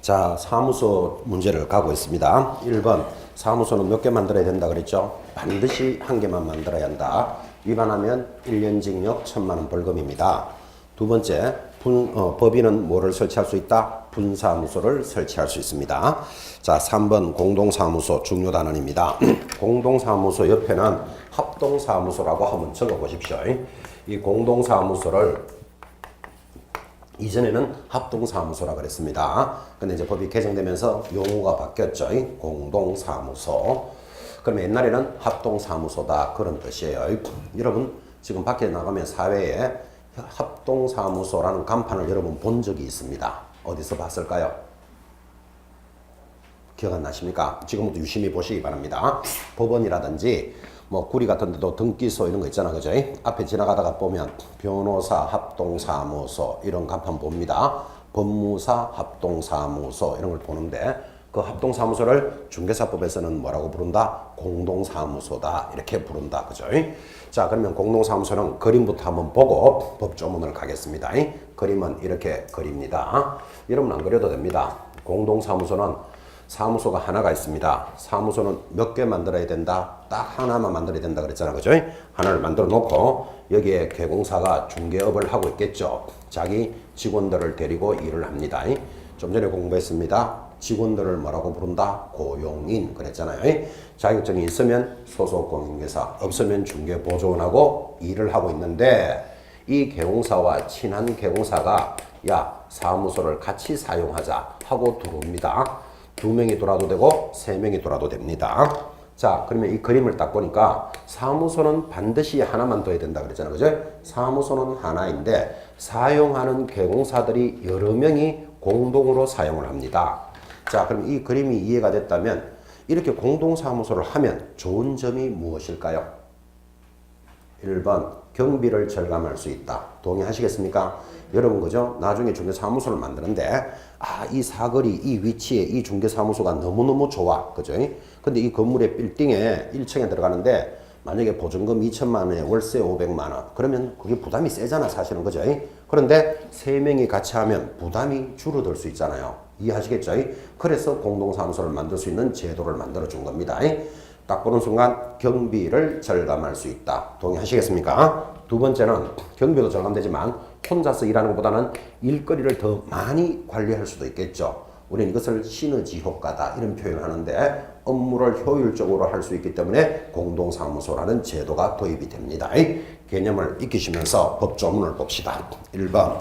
자, 사무소 문제를 가고 있습니다. 1번, 사무소는 몇 개 만들어야 된다 그랬죠? 반드시 한 개만 만들어야 한다. 위반하면 1년 징역 1,000만 원 벌금입니다. 두 번째, 법인은 뭐를 설치할 수 있다? 분사무소를 설치할 수 있습니다. 자, 3번 공동사무소 중요 단원입니다. 공동사무소 옆에는 합동사무소라고 한번 적어보십시오. 이 공동사무소를 이전에는 합동사무소라 그랬습니다. 근데 이제 법이 개정되면서 용어가 바뀌었죠. 공동사무소. 그러면 옛날에는 합동사무소다 그런 뜻이에요. 여러분 지금 밖에 나가면 사회에 합동사무소라는 간판을 여러분 본 적이 있습니다. 어디서 봤을까요? 기억 안 나십니까? 지금부터 유심히 보시기 바랍니다. 법원이라든지 뭐 구리 같은 데도 등기소 이런 거 있잖아, 그죠? 앞에 지나가다가 보면 변호사 합동사무소 이런 간판 봅니다. 법무사 합동사무소 이런 걸 보는데 그 합동사무소를 중개사법에서는 뭐라고 부른다? 공동사무소다 이렇게 부른다, 그죠? 자, 그러면 공동사무소는 그림부터 한번 보고 법조문을 가겠습니다. 그림은 이렇게 그립니다. 여러분 안 그려도 됩니다. 공동사무소는 사무소가 하나가 있습니다. 사무소는 몇 개 만들어야 된다? 딱 하나만 만들어야 된다 그랬잖아, 그죠? 하나를 만들어 놓고 여기에 개공사가 중개업을 하고 있겠죠. 자기 직원들을 데리고 일을 합니다. 좀 전에 공부했습니다. 직원들을 뭐라고 부른다? 고용인 그랬잖아요. 자격증이 있으면 소속 공인중개사, 없으면 중개보조원하고 일을 하고 있는데 이 개공사와 친한 개공사가 야, 사무소를 같이 사용하자 하고 들어옵니다. 2명이 돌아도 되고 3명이 돌아도 됩니다. 자, 그러면 이 그림을 딱 보니까 사무소는 반드시 하나만 둬야 된다 그랬잖아요, 그죠? 사무소는 하나인데 사용하는 개공사들이 여러 명이 공동으로 사용을 합니다. 자, 그럼 이 그림이 이해가 됐다면 이렇게 공동사무소를 하면 좋은 점이 무엇일까요? 1번 경비를 절감할 수 있다. 동의하시겠습니까? 여러분 그죠? 나중에 중개사무소를 만드는데 이 사거리, 이 위치에 이 중개사무소가 너무너무 좋아. 그죠? 근데 이 건물의 빌딩에 1층에 들어가는데 만약에 보증금 2천만 원에 월세 500만 원 그러면 그게 부담이 세잖아 사실은. 그죠? 그런데 3명이 같이 하면 부담이 줄어들 수 있잖아요. 이해하시겠죠? 그래서 공동사무소를 만들 수 있는 제도를 만들어 준 겁니다. 딱 보는 순간 경비를 절감할 수 있다. 동의하시겠습니까? 두 번째는 경비도 절감되지만 혼자서 일하는 것보다는 일거리를 더 많이 관리할 수도 있겠죠. 우리는 이것을 시너지 효과다 이런 표현을 하는데 업무를 효율적으로 할 수 있기 때문에 공동사무소라는 제도가 도입이 됩니다. 개념을 익히시면서 법조문을 봅시다. 1번.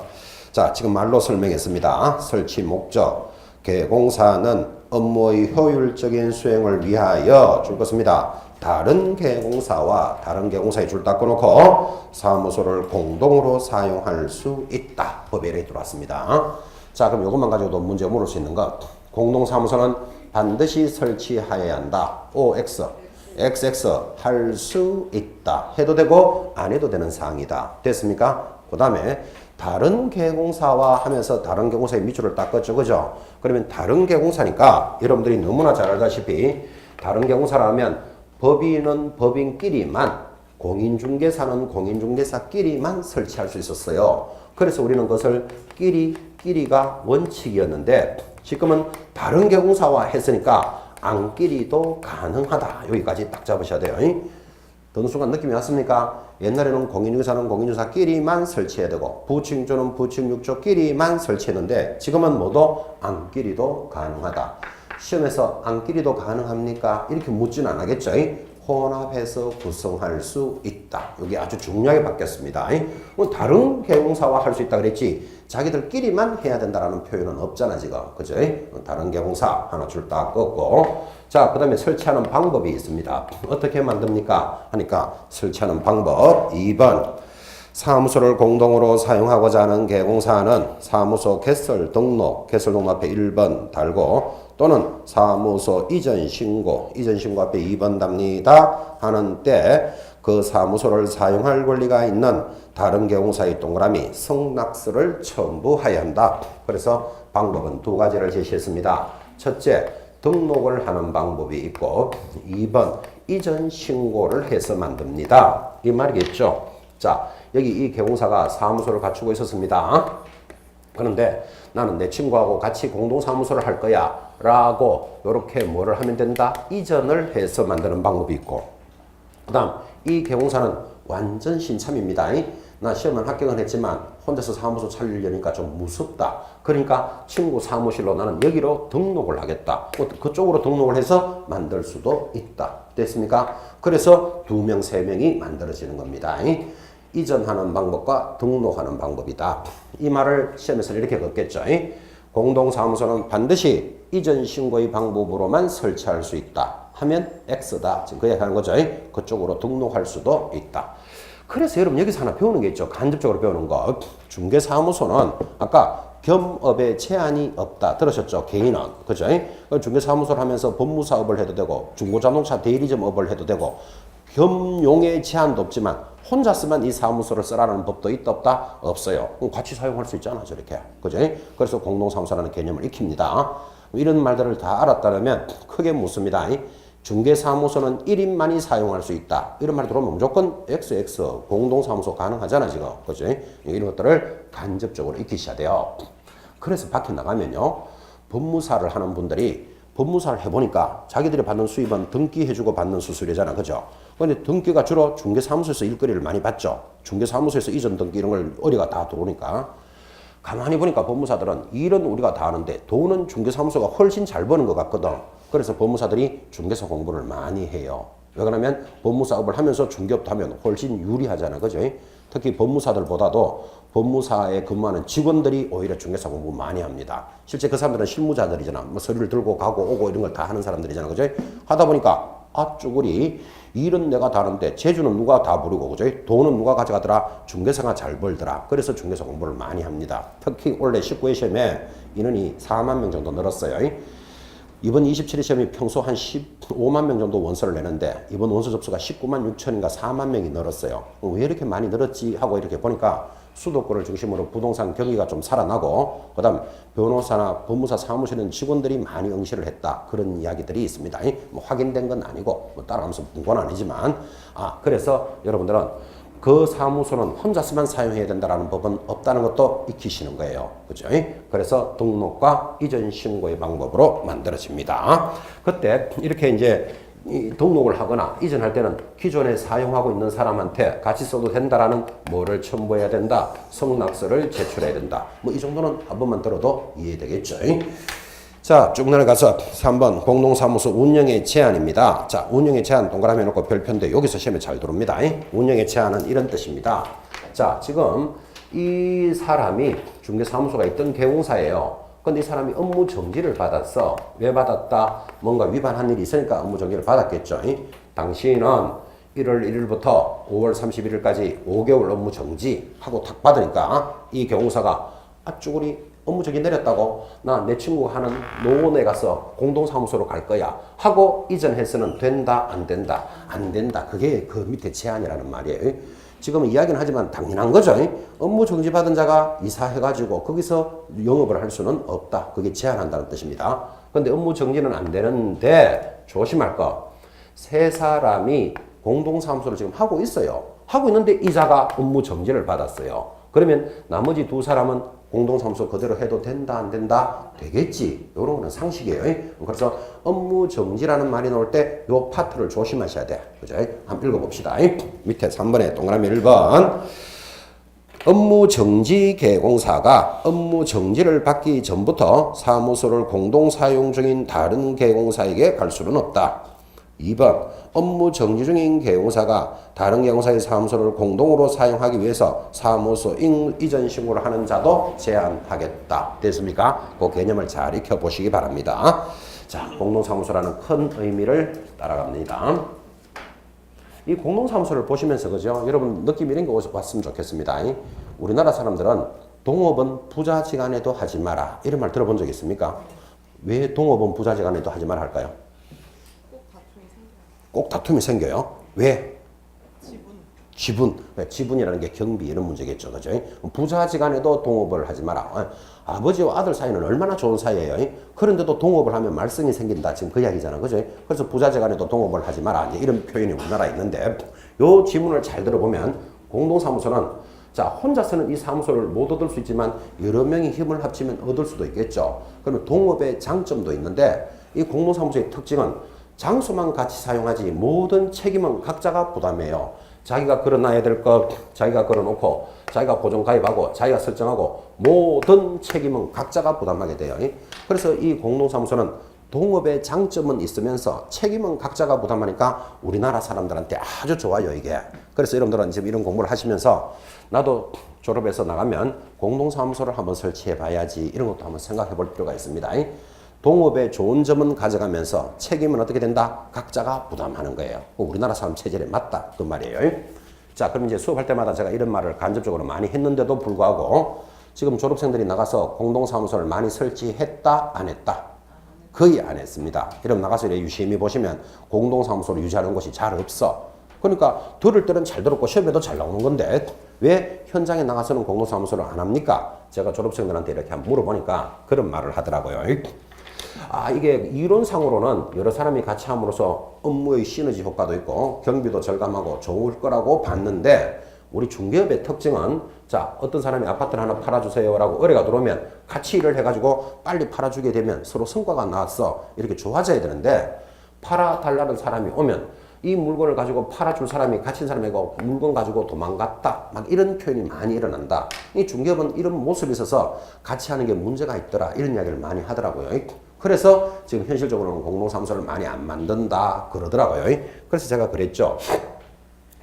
자, 지금 말로 설명했습니다. 설치 목적. 개공사는 업무의 효율적인 수행을 위하여 줄 것입니다. 다른 개공사와 다른 개공사에 줄 닦아놓고 사무소를 공동으로 사용할 수 있다. 법에 이렇게 들어왔습니다. 자, 그럼 이것만 가지고도 문제 물을 수 있는 것. 공동사무소는 반드시 설치해야 한다. OX, XX 할 수 있다. 해도 되고 안 해도 되는 사항이다. 됐습니까? 그 다음에 다른 개공사와 하면서 다른 개공사의 밑줄을 닦았죠. 그죠? 그러면 다른 개공사니까 여러분들이 너무나 잘 알다시피 다른 개공사라면 법인은 법인끼리만 공인중개사는 공인중개사끼리만 설치할 수 있었어요. 그래서 우리는 그것을 끼리가 원칙이었는데 지금은 다른 개공사와 했으니까 안끼리도 가능하다. 여기까지 딱 잡으셔야 돼요. 어느 순간 느낌이 왔습니까? 옛날에는 공인중개사는 공인중개사끼리만 설치해야 되고 부층주는 부층육조끼리만 설치했는데 지금은 모두 안끼리도 가능하다. 시험에서 안끼리도 가능합니까? 이렇게 묻지는 않겠죠. 혼합해서 구성할 수 있다. 여기 아주 중요하게 바뀌었습니다. 다른 개공사와 할 수 있다 그랬지 자기들끼리만 해야 된다라는 표현은 없잖아 지금. 그죠? 다른 개공사 하나 줄 딱 꺾고 자, 그 다음에 설치하는 방법이 있습니다. 어떻게 만듭니까? 하니까 설치하는 방법 2번 사무소를 공동으로 사용하고자 하는 개공사는 사무소 개설 등록 앞에 1번 달고 또는 사무소 이전 신고 앞에 2번 답니다 하는 때 그 사무소를 사용할 권리가 있는 다른 개공사의 동그라미 승낙서를 첨부해야 한다. 그래서 방법은 2가지를 제시했습니다. 첫째, 등록을 하는 방법이 있고 2번 이전 신고를 해서 만듭니다. 이 말이겠죠. 자, 여기 이 개공사가 사무소를 갖추고 있었습니다. 그런데 나는 내 친구하고 같이 공동사무소를 할 거야 라고 이렇게 뭐를 하면 된다? 이전을 해서 만드는 방법이 있고, 그 다음 이 개공사는 완전 신참입니다. 나 시험은 합격은 했지만 혼자서 사무소 차리려니까 좀 무섭다. 그러니까 친구 사무실로 나는 여기로 등록을 하겠다. 그쪽으로 등록을 해서 만들 수도 있다. 됐습니까? 그래서 2명, 3명이 만들어지는 겁니다. 이전하는 방법과 등록하는 방법이다. 이 말을 시험에서는 이렇게 걷겠죠. 공동사무소는 반드시 이전 신고의 방법으로만 설치할 수 있다 하면 X다. 지금 그 얘기 하는 거죠. 그쪽으로 등록할 수도 있다. 그래서 여러분 여기서 하나 배우는 게 있죠. 간접적으로 배우는 거. 중개사무소는 아까 겸업에 제한이 없다. 들으셨죠? 개인은. 그죠? 중개사무소를 하면서 법무사업을 해도 되고 중고자동차 대리점업을 해도 되고 겸용의 제한도 없지만 혼자서만 이 사무소를 쓰라는 법도 있다 없다? 없어요. 같이 사용할 수 있잖아 저렇게. 그죠? 그래서 공동사무소라는 개념을 익힙니다. 이런 말들을 다 알았다면 크게 묻습니다. 중개사무소는 1인만이 사용할 수 있다. 이런 말이 들어오면 무조건 XX 공동사무소 가능하잖아 지금. 그죠? 이런 것들을 간접적으로 익히셔야 돼요. 그래서 밖에 나가면요. 법무사를 하는 분들이 법무사를 해보니까 자기들이 받는 수입은 등기해주고 받는 수수료잖아. 그죠? 근데 등기가 주로 중개사무소에서 일거리를 많이 받죠. 중개사무소에서 이전 등기 이런 걸 의뢰가 다 들어오니까. 가만히 보니까 법무사들은 일은 우리가 다 하는데 돈은 중개사무소가 훨씬 잘 버는 것 같거든. 그래서 법무사들이 중개사 공부를 많이 해요. 왜 그러냐면 법무사업을 하면서 중개업도 하면 훨씬 유리하잖아. 그죠? 특히 법무사들보다도 법무사에 근무하는 직원들이 오히려 중개사 공부 많이 합니다. 실제 그 사람들은 실무자들이잖아. 뭐 서류를 들고 가고 오고 이런 걸 다 하는 사람들이잖아. 그죠? 하다 보니까 쭈구리 일은 내가 다 하는데 재주는 누가 다 부리고 그죠? 돈은 누가 가져가더라? 중개사가 잘 벌더라. 그래서 중개사 공부를 많이 합니다. 특히 올해 19회 시험에 인원이 4만 명 정도 늘었어요. 이번 27회 시험이 평소 한 15만 명 정도 원서를 내는데 이번 원서 접수가 19만 6천인가 4만 명이 늘었어요. 왜 이렇게 많이 늘었지 하고 이렇게 보니까 수도권을 중심으로 부동산 경기가 좀 살아나고 그다음 변호사나 법무사 사무실은 직원들이 많이 응시를 했다. 그런 이야기들이 있습니다. 뭐 확인된 건 아니고 뭐 따라가면서 본 건 아니지만 그래서 여러분들은 그 사무소는 혼자서만 사용해야 된다는 법은 없다는 것도 익히시는 거예요. 그죠? 그래서 등록과 이전 신고의 방법으로 만들어집니다. 그때 이렇게 이제 등록을 하거나 이전할 때는 기존에 사용하고 있는 사람한테 같이 써도 된다라는 뭐를 첨부해야 된다. 성낙서를 제출해야 된다. 뭐 이 정도는 한 번만 들어도 이해되겠죠. 자, 쭉 내려가서 3번 공동사무소 운영의 제한입니다. 자, 운영의 제한 동그라미 해놓고 별표인데 여기서 시험에 잘 들어옵니다. 운영의 제한은 이런 뜻입니다. 자, 지금 이 사람이 중개사무소가 있던 개공사예요. 근데 이 사람이 업무 정지를 받았어. 왜 받았다? 뭔가 위반한 일이 있으니까 업무 정지를 받았겠죠. 당신은 1월 1일부터 5월 31일까지 5개월 업무 정지하고 탁 받으니까 이 개공사가 쭈구리 업무 정지 내렸다고 나 내 친구가 하는 노원에 가서 공동사무소로 갈 거야 하고 이전해서는 된다 안 된다? 안 된다. 그게 그 밑에 제한이라는 말이에요. 지금 이야기는 하지만 당연한 거죠. 업무 정지 받은 자가 이사해가지고 거기서 영업을 할 수는 없다. 그게 제한한다는 뜻입니다. 그런데 업무 정지는 안 되는데 조심할 거. 세 사람이 공동사무소를 지금 하고 있어요. 하고 있는데 이자가 업무 정지를 받았어요. 그러면 나머지 두 사람은 공동사무소 그대로 해도 된다 안 된다? 되겠지. 이런 거는 상식이에요. 그래서 업무 정지라는 말이 나올 때 이 파트를 조심하셔야 돼. 그죠? 한번 읽어봅시다. 밑에 3번에 동그라미 1번. 업무 정지 개공사가 업무 정지를 받기 전부터 사무소를 공동 사용 중인 다른 개공사에게 갈 수는 없다. 2번 업무 정지 중인 개공사가 다른 개공사의 사무소를 공동으로 사용하기 위해서 사무소 이전 신고를 하는 자도 제한하겠다. 됐습니까? 그 개념을 잘 익혀보시기 바랍니다. 자, 공동사무소라는 큰 의미를 따라갑니다. 이 공동사무소를 보시면서 그죠? 여러분 느낌 이런 거 왔으면 좋겠습니다. 우리나라 사람들은 동업은 부자지간에도 하지 마라. 이런 말 들어본 적 있습니까? 왜 동업은 부자지간에도 하지 마라 할까요? 꼭 다툼이 생겨요. 왜? 지분. 지분이라는 게 경비 이런 문제겠죠. 그죠? 부자지간에도 동업을 하지 마라. 아버지와 아들 사이는 얼마나 좋은 사이예요. 그런데도 동업을 하면 말썽이 생긴다. 지금 그 이야기잖아. 그죠? 그래서 부자지간에도 동업을 하지 마라. 이제 이런 표현이 우리나라에 있는데 요 지문을 잘 들어보면 공동사무소는 자, 혼자서는 이 사무소를 못 얻을 수 있지만 여러 명이 힘을 합치면 얻을 수도 있겠죠. 그러면 동업의 장점도 있는데 이 공동사무소의 특징은 장소만 같이 사용하지 모든 책임은 각자가 부담해요. 자기가 걸어놔야 될 것, 자기가 걸어놓고, 자기가 보존 가입하고, 자기가 설정하고, 모든 책임은 각자가 부담하게 돼요. 그래서 이 공동사무소는 동업의 장점은 있으면서 책임은 각자가 부담하니까 우리나라 사람들한테 아주 좋아요, 이게. 그래서 여러분들은 지금 이런 공부를 하시면서 나도 졸업해서 나가면 공동사무소를 한번 설치해 봐야지, 이런 것도 한번 생각해 볼 필요가 있습니다. 동업의 좋은 점은 가져가면서 책임은 어떻게 된다? 각자가 부담하는 거예요. 우리나라 사람 체질에 맞다, 그 말이에요. 자, 그럼 이제 수업할 때마다 제가 이런 말을 간접적으로 많이 했는데도 불구하고 지금 졸업생들이 나가서 공동사무소를 많이 설치했다, 안 했다? 거의 안 했습니다. 여러분 나가서 유심히 보시면 공동사무소를 유지하는 곳이 잘 없어. 그러니까 들을 때는 잘 들었고 시험에도 잘 나오는 건데 왜 현장에 나가서는 공동사무소를 안 합니까? 제가 졸업생들한테 이렇게 한번 물어보니까 그런 말을 하더라고요. 아, 이게 이론상으로는 여러 사람이 같이 함으로써 업무의 시너지 효과도 있고 경비도 절감하고 좋을 거라고 봤는데 우리 중개업의 특징은 자, 어떤 사람이 아파트를 하나 팔아주세요 라고 의뢰가 들어오면 같이 일을 해가지고 빨리 팔아주게 되면 서로 성과가 나왔어, 이렇게 좋아져야 되는데 팔아달라는 사람이 오면 이 물건을 가지고 팔아줄 사람이 갇힌 사람이고 물건 가지고 도망갔다, 막 이런 표현이 많이 일어난다. 이 중개업은 이런 모습이 있어서 같이 하는 게 문제가 있더라, 이런 이야기를 많이 하더라고요. 그래서 지금 현실적으로는 공동사무소를 많이 안 만든다 그러더라고요. 그래서 제가 그랬죠.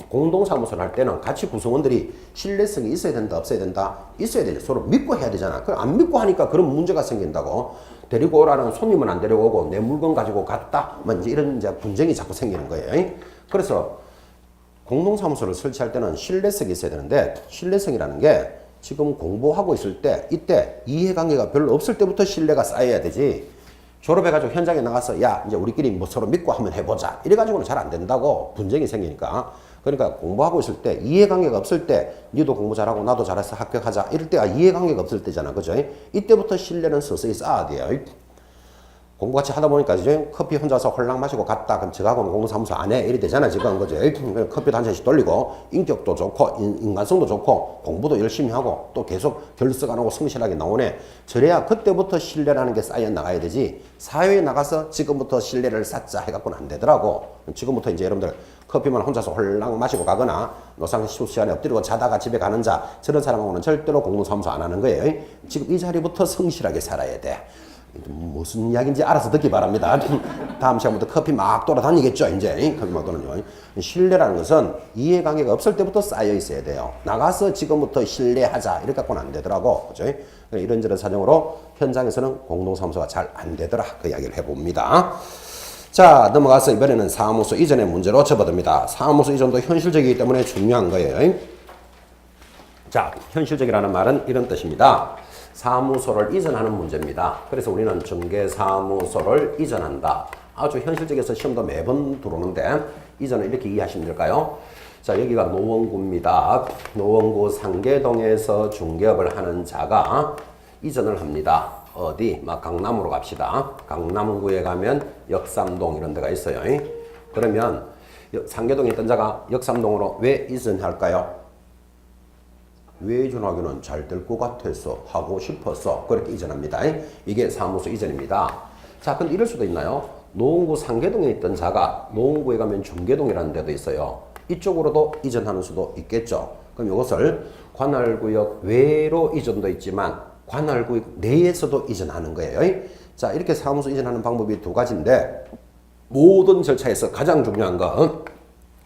공동사무소를 할 때는 같이 구성원들이 신뢰성이 있어야 된다, 없어야 된다? 있어야 되죠. 서로 믿고 해야 되잖아. 그걸 안 믿고 하니까 그런 문제가 생긴다고. 데리고 오라는 손님은 안 데리고 오고 내 물건 가지고 갔다, 뭐 이제 이런 이제 분쟁이 자꾸 생기는 거예요. 그래서 공동사무소를 설치할 때는 신뢰성이 있어야 되는데 신뢰성이라는 게 지금 공부하고 있을 때 이때 이해관계가 별로 없을 때부터 신뢰가 쌓여야 되지. 졸업해가지고 현장에 나가서 야 이제 우리끼리 뭐 서로 믿고 한번 해보자 이래가지고는 잘 안 된다고, 분쟁이 생기니까. 그러니까 공부하고 있을 때 이해관계가 없을 때 니도 공부 잘하고 나도 잘해서 합격하자 이럴 때가 이해관계가 없을 때잖아, 그죠? 이때부터 신뢰는 서서히 쌓아야 돼요. 공부 같이 하다 보니까 이제 커피 혼자서 홀랑 마시고 갔다 그럼 저하고는 공동사무소 안 해 이래 되잖아 지금, 그죠? 커피도 한 잔씩 돌리고 인격도 좋고 인간성도 좋고 공부도 열심히 하고 또 계속 결석 안 하고 성실하게 나오네. 저래야 그때부터 신뢰라는 게 쌓여 나가야 되지, 사회에 나가서 지금부터 신뢰를 쌓자 해갖고는 안 되더라고. 지금부터 이제 여러분들 커피만 혼자서 홀랑 마시고 가거나 노상 시간에 엎드리고 자다가 집에 가는 자, 저런 사람하고는 절대로 공동사무소 안 하는 거예요. 지금 이 자리부터 성실하게 살아야 돼. 무슨 이야기인지 알아서 듣기 바랍니다. 다음 시간부터 커피 막 돌아다니겠죠, 이제. 커피 막 돌아다니고. 신뢰라는 것은 이해관계가 없을 때부터 쌓여 있어야 돼요. 나가서 지금부터 신뢰하자 이렇게 갖고는 안 되더라고, 그죠? 이런저런 사정으로 현장에서는 공동사무소가 잘 안 되더라, 그 이야기를 해봅니다. 자, 넘어가서 이번에는 사무소 이전의 문제로 접어듭니다. 사무소 이전도 현실적이기 때문에 중요한 거예요. 자, 현실적이라는 말은 이런 뜻입니다. 사무소를 이전하는 문제입니다. 그래서 우리는 중개사무소를 이전한다. 아주 현실적에서 시험도 매번 들어오는데 이전을 이렇게 이해하시면 될까요? 자, 여기가 노원구입니다. 노원구 상계동에서 중개업을 하는 자가 이전을 합니다. 어디? 막 강남으로 갑시다. 강남구에 가면 역삼동 이런 데가 있어요. 그러면 상계동에 있던 자가 역삼동으로 왜 이전할까요? 왜 이전하기는 잘 될 것 같아서 하고 싶어서 그렇게 이전합니다. 이게 사무소 이전입니다. 자, 근데 이럴 수도 있나요? 노원구 상계동에 있던 자가 노원구에 가면 중계동이라는 데도 있어요. 이쪽으로도 이전하는 수도 있겠죠. 그럼 이것을 관할구역 외로 이전도 있지만 관할구역 내에서도 이전하는 거예요. 자, 이렇게 사무소 이전하는 방법이 두 가지인데 모든 절차에서 가장 중요한 건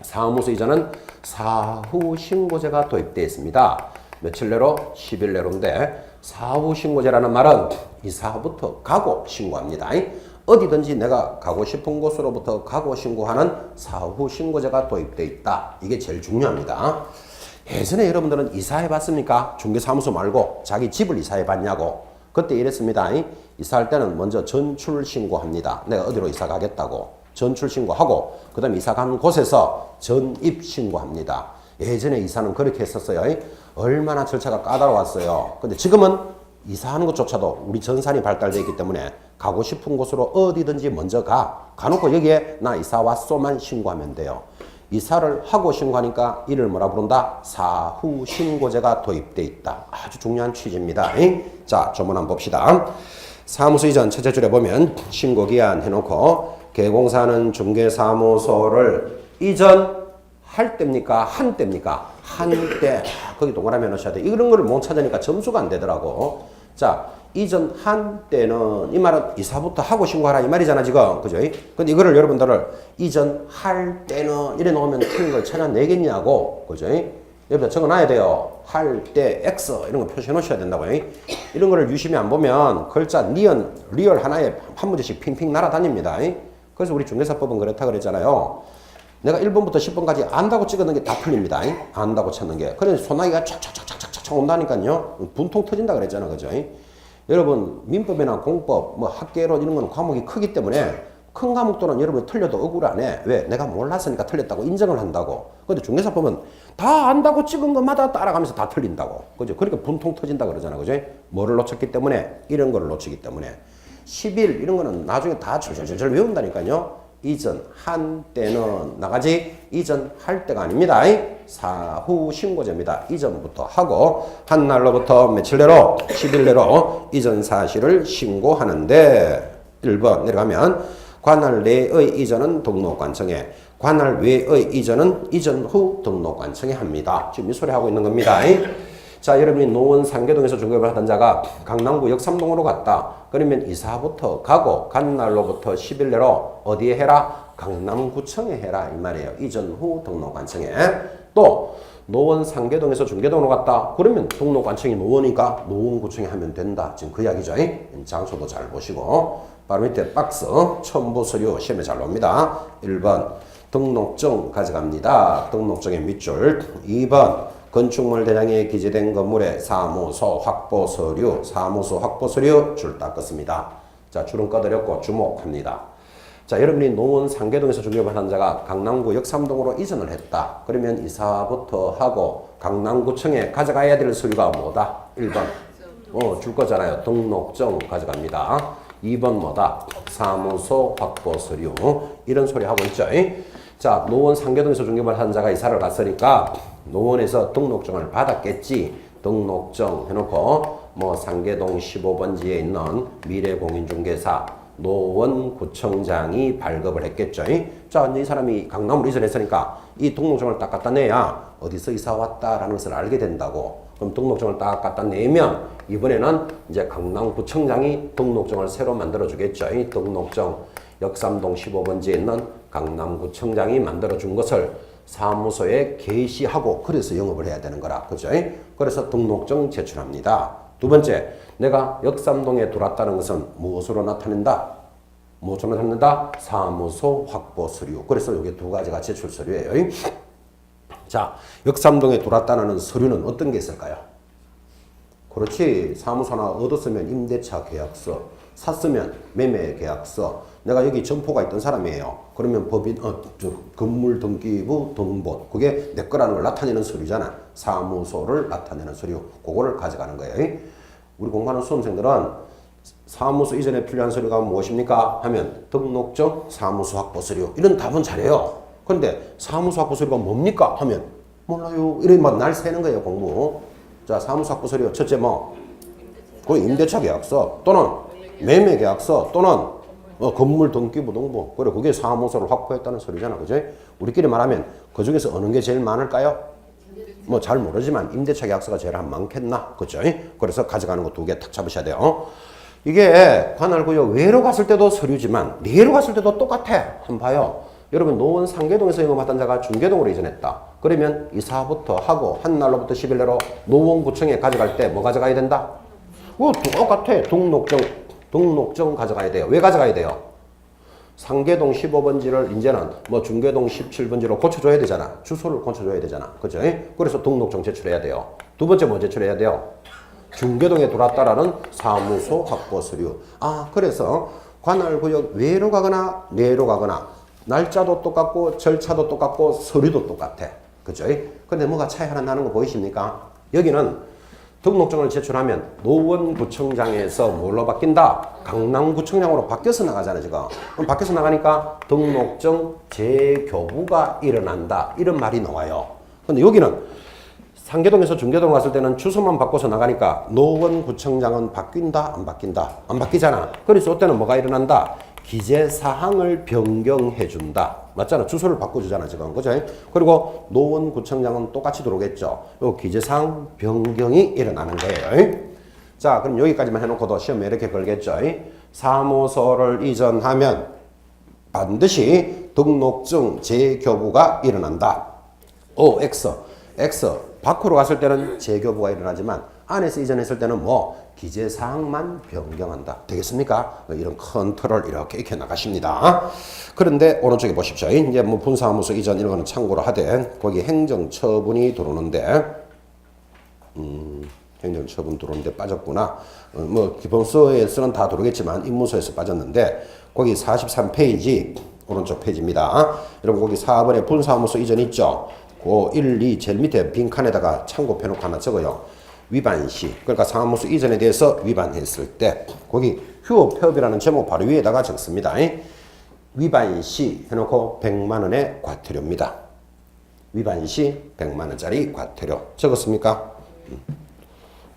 사무소 이전은 사후 신고제가 도입되어 있습니다. 며칠 내로? 10일 내로인데 사후 신고제라는 말은 이사부터 가고 신고합니다. 어디든지 내가 가고 싶은 곳으로부터 가고 신고하는 사후 신고제가 도입되어 있다. 이게 제일 중요합니다. 예전에 여러분들은 이사해 봤습니까? 중개사무소 말고 자기 집을 이사해 봤냐고. 그때 이랬습니다. 이사할 때는 먼저 전출 신고합니다. 내가 어디로 이사 가겠다고 전출 신고하고 그 다음에 이사 가는 곳에서 전입 신고합니다. 예전에 이사는 그렇게 했었어요. 얼마나 절차가 까다로웠어요. 근데 지금은 이사하는 것조차도 우리 전산이 발달되어 있기 때문에 가고 싶은 곳으로 어디든지 먼저 가놓고 여기에 나 이사 왔소만 신고하면 돼요. 이사를 하고 신고하니까 이를 뭐라 부른다? 사후 신고제가 도입돼 있다. 아주 중요한 취지입니다. 자, 조문 한번 봅시다. 사무소 이전 첫째 줄에 보면 신고기한 해놓고 개공사는 중개사무소를 이전할 때입니까? 한 때입니까? 한때. 거기 동그라미 넣으셔야 돼. 이런 거를 못 찾으니까 점수가 안 되더라고. 자, 이전한 때는 이 말은 이사부터 하고 신고하라 이 말이잖아 지금. 그죠? 근데 이거를 여러분들을 이전할 때는 이래 놓으면 틀린 걸 찾아내겠냐고. 그죠? 여기다 적어놔야 돼요. 할 때 X 이런 거 표시해 놓으셔야 된다고. 이런 거를 유심히 안 보면 글자 리얼 하나에 한 문제씩 핑핑 날아다닙니다. 그래서 우리 중개사법은 그렇다 그랬잖아요. 내가 1번부터 10번까지 안다고 찍었는 게 다 틀립니다. 안다고 찾는 게. 그래서 소나기가 촥촥촥촥촥 온다니까요. 분통 터진다 그랬잖아. 그죠? 여러분 민법이나 공법, 뭐 학계론 이런 건 과목이 크기 때문에 큰 과목들은 여러분이 틀려도 억울하네. 왜? 내가 몰랐으니까 틀렸다고 인정을 한다고. 근데 중개사법은 다 안다고 찍은 것마다 따라가면서 다 틀린다고. 그죠? 그러니까 분통 터진다 그러잖아. 그죠? 뭐를 놓쳤기 때문에? 이런 거를 놓치기 때문에. 10일 이런 거는 나중에 다 절절절절 외운다니까요. 이전 한 때는 나가지 이전할 때가 아닙니다. 사후 신고제입니다. 이전부터 하고 한 날로부터 며칠 내로 10일 내로 이전 사실을 신고하는데 1번 내려가면 관할 내의 이전은 등록관청에 관할 외의 이전은 이전 후 등록관청에 합니다. 지금 이 소리 하고 있는 겁니다. 자, 여러분이 노원 상계동에서 중개업을 하던 자가 강남구 역삼동으로 갔다. 그러면 이사부터 가고 간 날로부터 10일 내로 어디에 해라? 강남구청에 해라 이 말이에요. 이전 후 등록관청에. 또 노원 상계동에서 중계동으로 갔다. 그러면 등록관청이 노원이니까 노원구청에 하면 된다. 지금 그 이야기죠. 장소도 잘 보시고 바로 밑에 박스 첨부 서류 시험에 잘 나옵니다. 1번 등록증 가져갑니다. 등록증의 밑줄. 2번 건축물 대장에 기재된 건물의 사무소 확보 서류, 사무소 확보 서류 줄 닦았습니다. 자, 줄은 꺼드렸고 주목합니다. 자, 여러분이 노원 상계동에서 중개업을 하는 자가 강남구 역삼동으로 이전을 했다. 그러면 이사부터 하고 강남구청에 가져가야 될 서류가 뭐다? 1번 줄 거잖아요. 등록증 가져갑니다. 2번 뭐다? 사무소 확보 서류. 이런 소리 하고 있죠. 자, 노원 상계동에서 중개업을 하는 자가 이사를 갔으니까 노원에서 등록증을 받았겠지. 등록증 해놓고 뭐 상계동 15번지에 있는 미래공인중개사 노원구청장이 발급을 했겠죠. 자, 이제 이 사람이 강남으로 이전했으니까 이 등록증을 딱 갖다 내야 어디서 이사 왔다라는 것을 알게 된다고. 그럼 등록증을 딱 갖다 내면 이번에는 이제 강남구청장이 등록증을 새로 만들어 주겠죠. 이 등록증 역삼동 15번지에 있는 강남구청장이 만들어 준 것을 사무소에 게시하고 그래서 영업을 해야 되는 거라. 그죠? 그래서 등록증 제출합니다. 두 번째, 내가 역삼동에 들어왔다는 것은 무엇으로 나타낸다? 무엇으로 나타낸다? 사무소 확보 서류. 그래서 이게 두 가지가 제출 서류예요. 자, 역삼동에 들어왔다는 서류는 어떤 게 있을까요? 그렇지. 사무소나 얻었으면 임대차 계약서, 샀으면 매매 계약서. 내가 여기 점포가 있던 사람이에요. 그러면 법인 건물 등기부 등본. 그게 내 거라는 걸 나타내는 서류잖아. 사무소를 나타내는 서류. 그거를 가져가는 거예요. 우리 공부하는 수험생들은 사무소 이전에 필요한 서류가 무엇입니까? 하면 등록증, 사무소 확보 서류. 이런 답은 잘해요. 근데 사무소 확보 서류가 뭡니까? 하면 몰라요. 이런 막 날 새는 거예요, 공부. 자, 사무소 확보 서류. 첫째 뭐? 그 임대차 계약서 또는 매매 계약서 또는 건물 등기부 등본. 그래, 그게 사무소를 확보했다는 소리잖아. 그죠? 우리끼리 말하면 그 중에서 어느 게 제일 많을까요? 뭐 잘 모르지만 임대차 계약서가 제일 많겠나? 그죠? 그래서 가져가는 거 두 개 탁 잡으셔야 돼요. 이게 관할구역 외로 갔을 때도 서류지만 내로 갔을 때도 똑같아. 한번 봐요. 여러분 노원 상계동에서 영업하던 자가 중계동으로 이전했다. 그러면 이사부터 하고 한 날로부터 10일 내로 노원구청에 가져갈 때 뭐 가져가야 된다? 똑같아. 등록증 가져가야 돼요. 왜 가져가야 돼요? 상계동 15번지를 이제는 뭐 중계동 17번지로 고쳐줘야 되잖아. 주소를 고쳐줘야 되잖아. 그죠? 그래서 등록증 제출해야 돼요. 두 번째 뭐 제출해야 돼요? 중계동에 들어왔다라는 사무소 확보 서류. 아, 그래서 관할구역 외로 가거나 내로 가거나 날짜도 똑같고 절차도 똑같고 서류도 똑같아. 그죠? 근데 뭐가 차이 하나 나는 거 보이십니까? 여기는 등록증을 제출하면 노원구청장에서 뭘로 바뀐다? 강남구청장으로 바뀌어서 나가잖아요, 지금. 그럼 바뀌어서 나가니까 등록증 재교부가 일어난다. 이런 말이 나와요. 근데 여기는 상계동에서 중계동 갔을 때는 주소만 바꿔서 나가니까 노원구청장은 바뀐다? 안 바뀐다? 안 바뀌잖아. 그래서 이때는 뭐가 일어난다? 기재사항을 변경해준다. 맞잖아. 주소를 바꿔주잖아, 지금. 그죠? 그리고 노원구청장은 똑같이 들어오겠죠. 요 기재사항 변경이 일어나는 거예요. 자, 그럼 여기까지만 해놓고도 시험에 이렇게 걸겠죠. 사무소를 이전하면 반드시 등록증 재교부가 일어난다. O, X. 밖으로 갔을 때는 재교부가 일어나지만 안에서 이전했을 때는 뭐 기재사항만 변경한다. 되겠습니까? 이런 컨트롤 이렇게 익혀 나가십니다. 그런데 오른쪽에 보십시오. 이제 뭐 분사무소 이전 이런 거는 참고로 하되 거기 행정처분이 들어오는데 행정처분 들어오는데 빠졌구나. 뭐 기본서에서는 다 들어오겠지만 임무서에서 빠졌는데 거기 43페이지 오른쪽 페이지입니다. 여러분 거기 4번에 분사무소 이전 있죠? 그 1, 2 제일 밑에 빈칸에다가 참고 펴놓고 하나 적어요. 위반시, 그러니까 사무소 이전에 대해서 위반했을 때 거기 휴업 폐업이라는 제목 바로 위에다가 적습니다. 위반시 해놓고 100만 원의 과태료입니다. 위반시 100만 원짜리 과태료 적었습니까?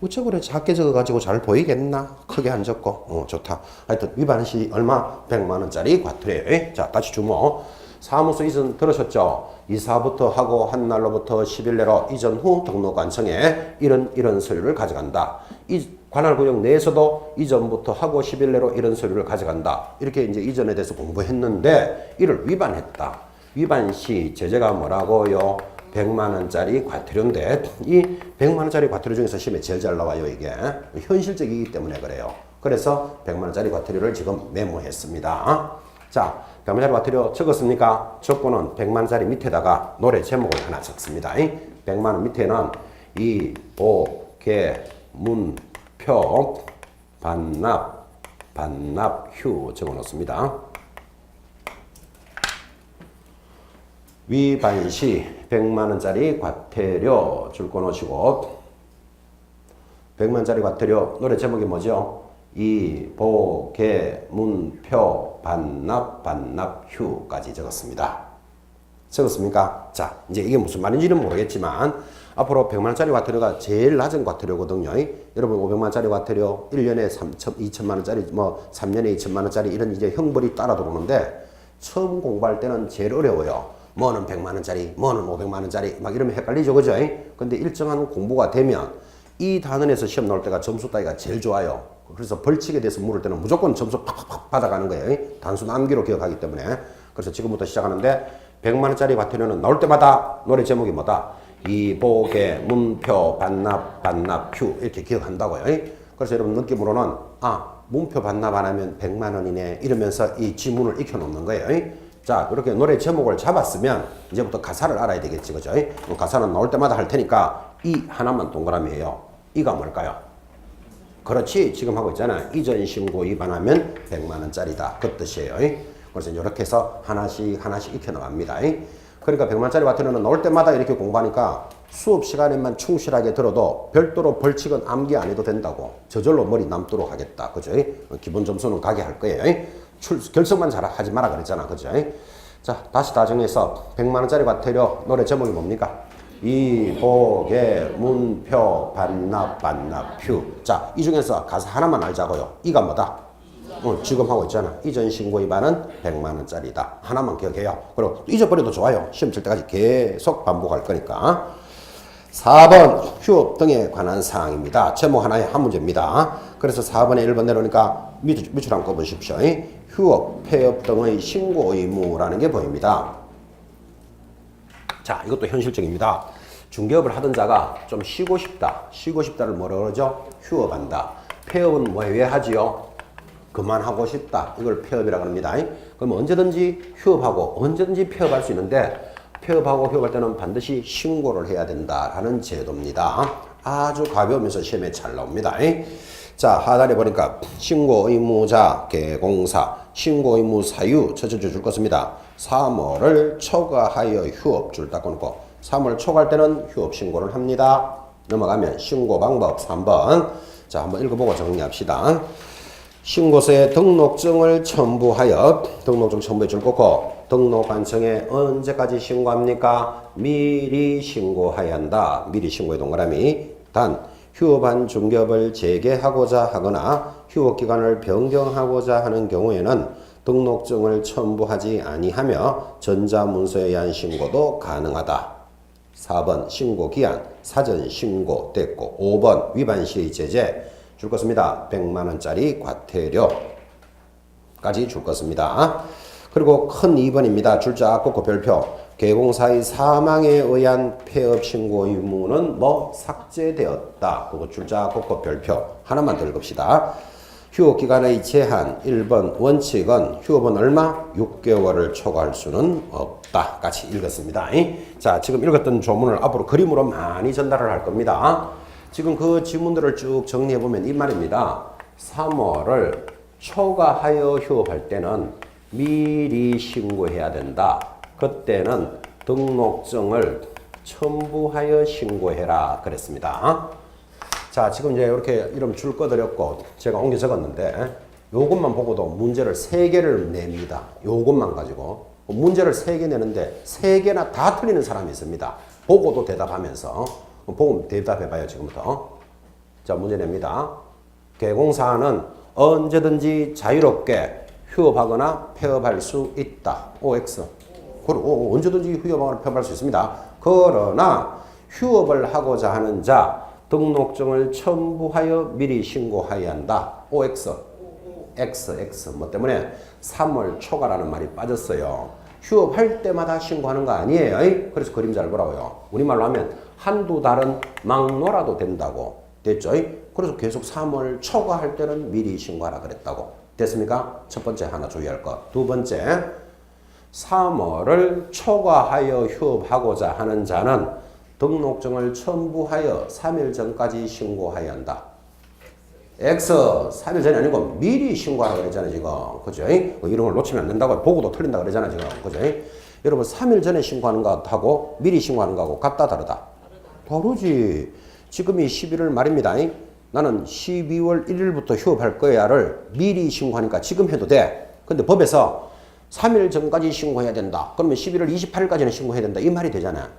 어째 그래 작게 적어가지고 잘 보이겠나? 크게 안 적고 좋다. 하여튼 위반시 얼마? 100만 원짜리 과태료예요. 자 다시 주목. 사무소 이전 들으셨죠? 이사부터 하고 한 날로부터 10일 내로 이전 후 등록관청에 이런 서류를 가져간다. 이 관할구역 내에서도 이전부터 하고 10일 내로 이런 서류를 가져간다. 이렇게 이제 이전에 대해서 공부했는데 이를 위반했다. 위반 시 제재가 뭐라고요? 100만 원짜리 과태료인데 이 100만 원짜리 과태료 중에서 시험에 제일 잘 나와요. 이게 현실적이기 때문에 그래요. 그래서 100만 원짜리 과태료를 지금 메모했습니다. 자, 100만 원짜리 과태료 적었습니까? 적고는 100만 원짜리 밑에다가 노래 제목을 하나 적습니다. 100만 원 밑에는 이, 보, 개, 문, 표, 반납, 휴 적어 놓습니다. 위반 시 100만 원짜리 과태료 줄 거 놓으시고 100만 원짜리 과태료 노래 제목이 뭐죠? 이, 보, 개, 문, 표, 반납, 휴까지 적었습니다. 적었습니까? 자, 이제 이게 무슨 말인지는 모르겠지만 앞으로 100만 원짜리 과태료가 제일 낮은 과태료거든요. 여러분 500만 원짜리 과태료 1년에 2천만 원짜리 뭐 3년에 2천만 원짜리 이런 이제 형벌이 따라 들어오는데 처음 공부할 때는 제일 어려워요. 뭐는 100만 원짜리, 뭐는 500만 원짜리 막 이러면 헷갈리죠. 그죠? 근데 일정한 공부가 되면 이 단원에서 시험 나올 때가 점수 따기가 제일 좋아요. 그래서 벌칙에 대해서 물을 때는 무조건 점수 팍팍팍 받아가는 거예요. 단순 암기로 기억하기 때문에. 그래서 지금부터 시작하는데 100만 원짜리 과태료는 나올 때마다 노래 제목이 뭐다? 이, 보, 개, 문, 표, 반납, 휴 이렇게 기억한다고요. 그래서 여러분 느낌으로는 문표 반납 안 하면 100만 원이네 이러면서 이 지문을 익혀놓는 거예요. 자, 이렇게 노래 제목을 잡았으면 이제부터 가사를 알아야 되겠지, 그죠? 가사는 나올 때마다 할 테니까 이 하나만 동그라미예요. 이가 뭘까요? 그렇지, 지금 하고 있잖아. 이전 신고 위반하면 100만 원짜리다. 그 뜻이에요. 그래서 이렇게 해서 하나씩 익혀 나갑니다. 그러니까 100만 원짜리 과태료는 나올 때마다 이렇게 공부하니까 수업 시간에만 충실하게 들어도 별도로 벌칙은 암기 안 해도 된다고. 저절로 머리 남도록 하겠다. 그죠? 기본 점수는 가게 할 거예요. 결석만 잘 하지 마라 그랬잖아. 그죠? 자, 다시 다 정리해서 100만 원짜리 과태료 노래 제목이 뭡니까? 이, 보, 개, 문, 표, 반납, 휴. 자, 이 중에서 가사 하나만 알자고요. 이가 뭐다? 지금 하고 있잖아. 이전 신고 위반은 100만 원짜리다. 하나만 기억해요. 그리고 잊어버려도 좋아요. 시험 칠 때까지 계속 반복할 거니까. 4번 휴업 등에 관한 사항입니다. 제목 하나에 한 문제입니다. 그래서 4번에 1번 내려오니까 밑줄 한번 꺼보십시오. 휴업, 폐업 등의 신고 의무라는 게 보입니다. 자, 이것도 현실적입니다. 중개업을 하던 자가 좀 쉬고 싶다. 쉬고 싶다를 뭐라 그러죠? 휴업한다. 폐업은 왜 하지요? 그만하고 싶다. 이걸 폐업이라고 합니다. 그럼 언제든지 휴업하고 언제든지 폐업할 수 있는데 폐업하고 휴업할 때는 반드시 신고를 해야 된다라는 제도입니다. 아주 가벼우면서 시험에 잘 나옵니다. 자, 하단에 보니까 신고 의무자, 개공사, 신고 의무 사유 첫째 줄 것입니다. 3월을 초과하여 휴업 줄 닦아놓고 3월 초과할 때는 휴업 신고를 합니다. 넘어가면 신고 방법 3번. 자, 한번 읽어보고 정리합시다. 신고서에 등록증을 첨부하여 등록증 첨부해 줄 거고 등록관청에 언제까지 신고합니까? 미리 신고해야 한다. 미리 신고해 동그라미. 단 휴업한 중개업을 재개하고자 하거나 휴업기간을 변경하고자 하는 경우에는 등록증을 첨부하지 아니하며 전자문서에 의한 신고도 가능하다. 4번 신고기한 사전 신고 됐고 5번 위반 시의 제재 줄 것입니다. 100만원짜리 과태료까지 줄 것입니다. 그리고 큰 2번입니다. 줄자 꽂고 별표. 개공사의 사망에 의한 폐업 신고 의무는 뭐 삭제되었다. 그거 줄자 꽂고 별표. 하나만 더 읽읍시다. 휴업기간의 제한 1번 원칙은 휴업은 얼마? 6개월을 초과할 수는 없다. 같이 읽었습니다. 자, 지금 읽었던 조문을 앞으로 그림으로 많이 전달을 할 겁니다. 지금 그 지문들을 쭉 정리해보면 이 말입니다. 3월을 초과하여 휴업할 때는 미리 신고해야 된다. 그때는 등록증을 첨부하여 신고해라 그랬습니다. 자, 지금 이제 이렇게 이름 줄 꺼드렸고 제가 옮겨 적었는데 요것만 보고도 문제를 3개를 냅니다. 요것만 가지고 문제를 3개 내는데 3개나 다 틀리는 사람이 있습니다. 보고도 대답하면서 보고 대답해봐요. 지금부터. 자, 문제 냅니다. 개공사는 언제든지 자유롭게 휴업하거나 폐업할 수 있다. OX. 그리고 언제든지 휴업하거나 폐업할 수 있습니다. 그러나 휴업을 하고자 하는 자 등록증을 첨부하여 미리 신고해야 한다. OX. XX. 뭐 때문에 3월 초과라는 말이 빠졌어요. 휴업할 때마다 신고하는 거 아니에요. 그래서 그림 잘 보라고요. 우리말로 하면 한두 달은 막 놀아도 된다고 됐죠. 그래서 계속 3월 초과할 때는 미리 신고하라 그랬다고. 됐습니까? 첫 번째 하나 주의할 것. 두 번째, 3월을 초과하여 휴업하고자 하는 자는 등록증을 첨부하여 3일 전까지 신고해야 한다. X, 3일 전이 아니고 미리 신고하라 그랬잖아요, 지금. 그죠? 이런 걸 놓치면 안 된다고. 보고도 틀린다 그러잖아요, 지금. 그죠? 여러분, 3일 전에 신고하는 것하고 미리 신고하는 것하고 같다, 다르다? 다르지. 지금이 11월 말입니다. 나는 12월 1일부터 휴업할 거야를 미리 신고하니까 지금 해도 돼. 근데 법에서 3일 전까지 신고해야 된다. 그러면 11월 28일까지는 신고해야 된다. 이 말이 되잖아.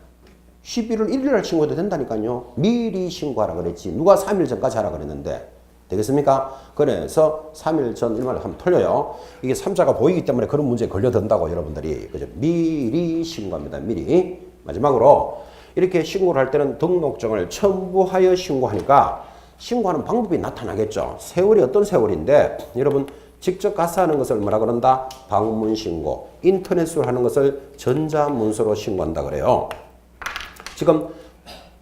11월 1일날 신고해도 된다니까요. 미리 신고하라 그랬지. 누가 3일 전까지 하라 그랬는데. 되겠습니까? 그래서 3일 전 이 말을 하면 틀려요. 이게 3자가 보이기 때문에 그런 문제에 걸려든다고 여러분들이. 그죠? 미리 신고합니다. 미리. 마지막으로 이렇게 신고를 할 때는 등록증을 첨부하여 신고하니까 신고하는 방법이 나타나겠죠. 세월이 어떤 세월인데 여러분 직접 가서 하는 것을 뭐라 그런다? 방문신고. 인터넷으로 하는 것을 전자문서로 신고한다 그래요. 지금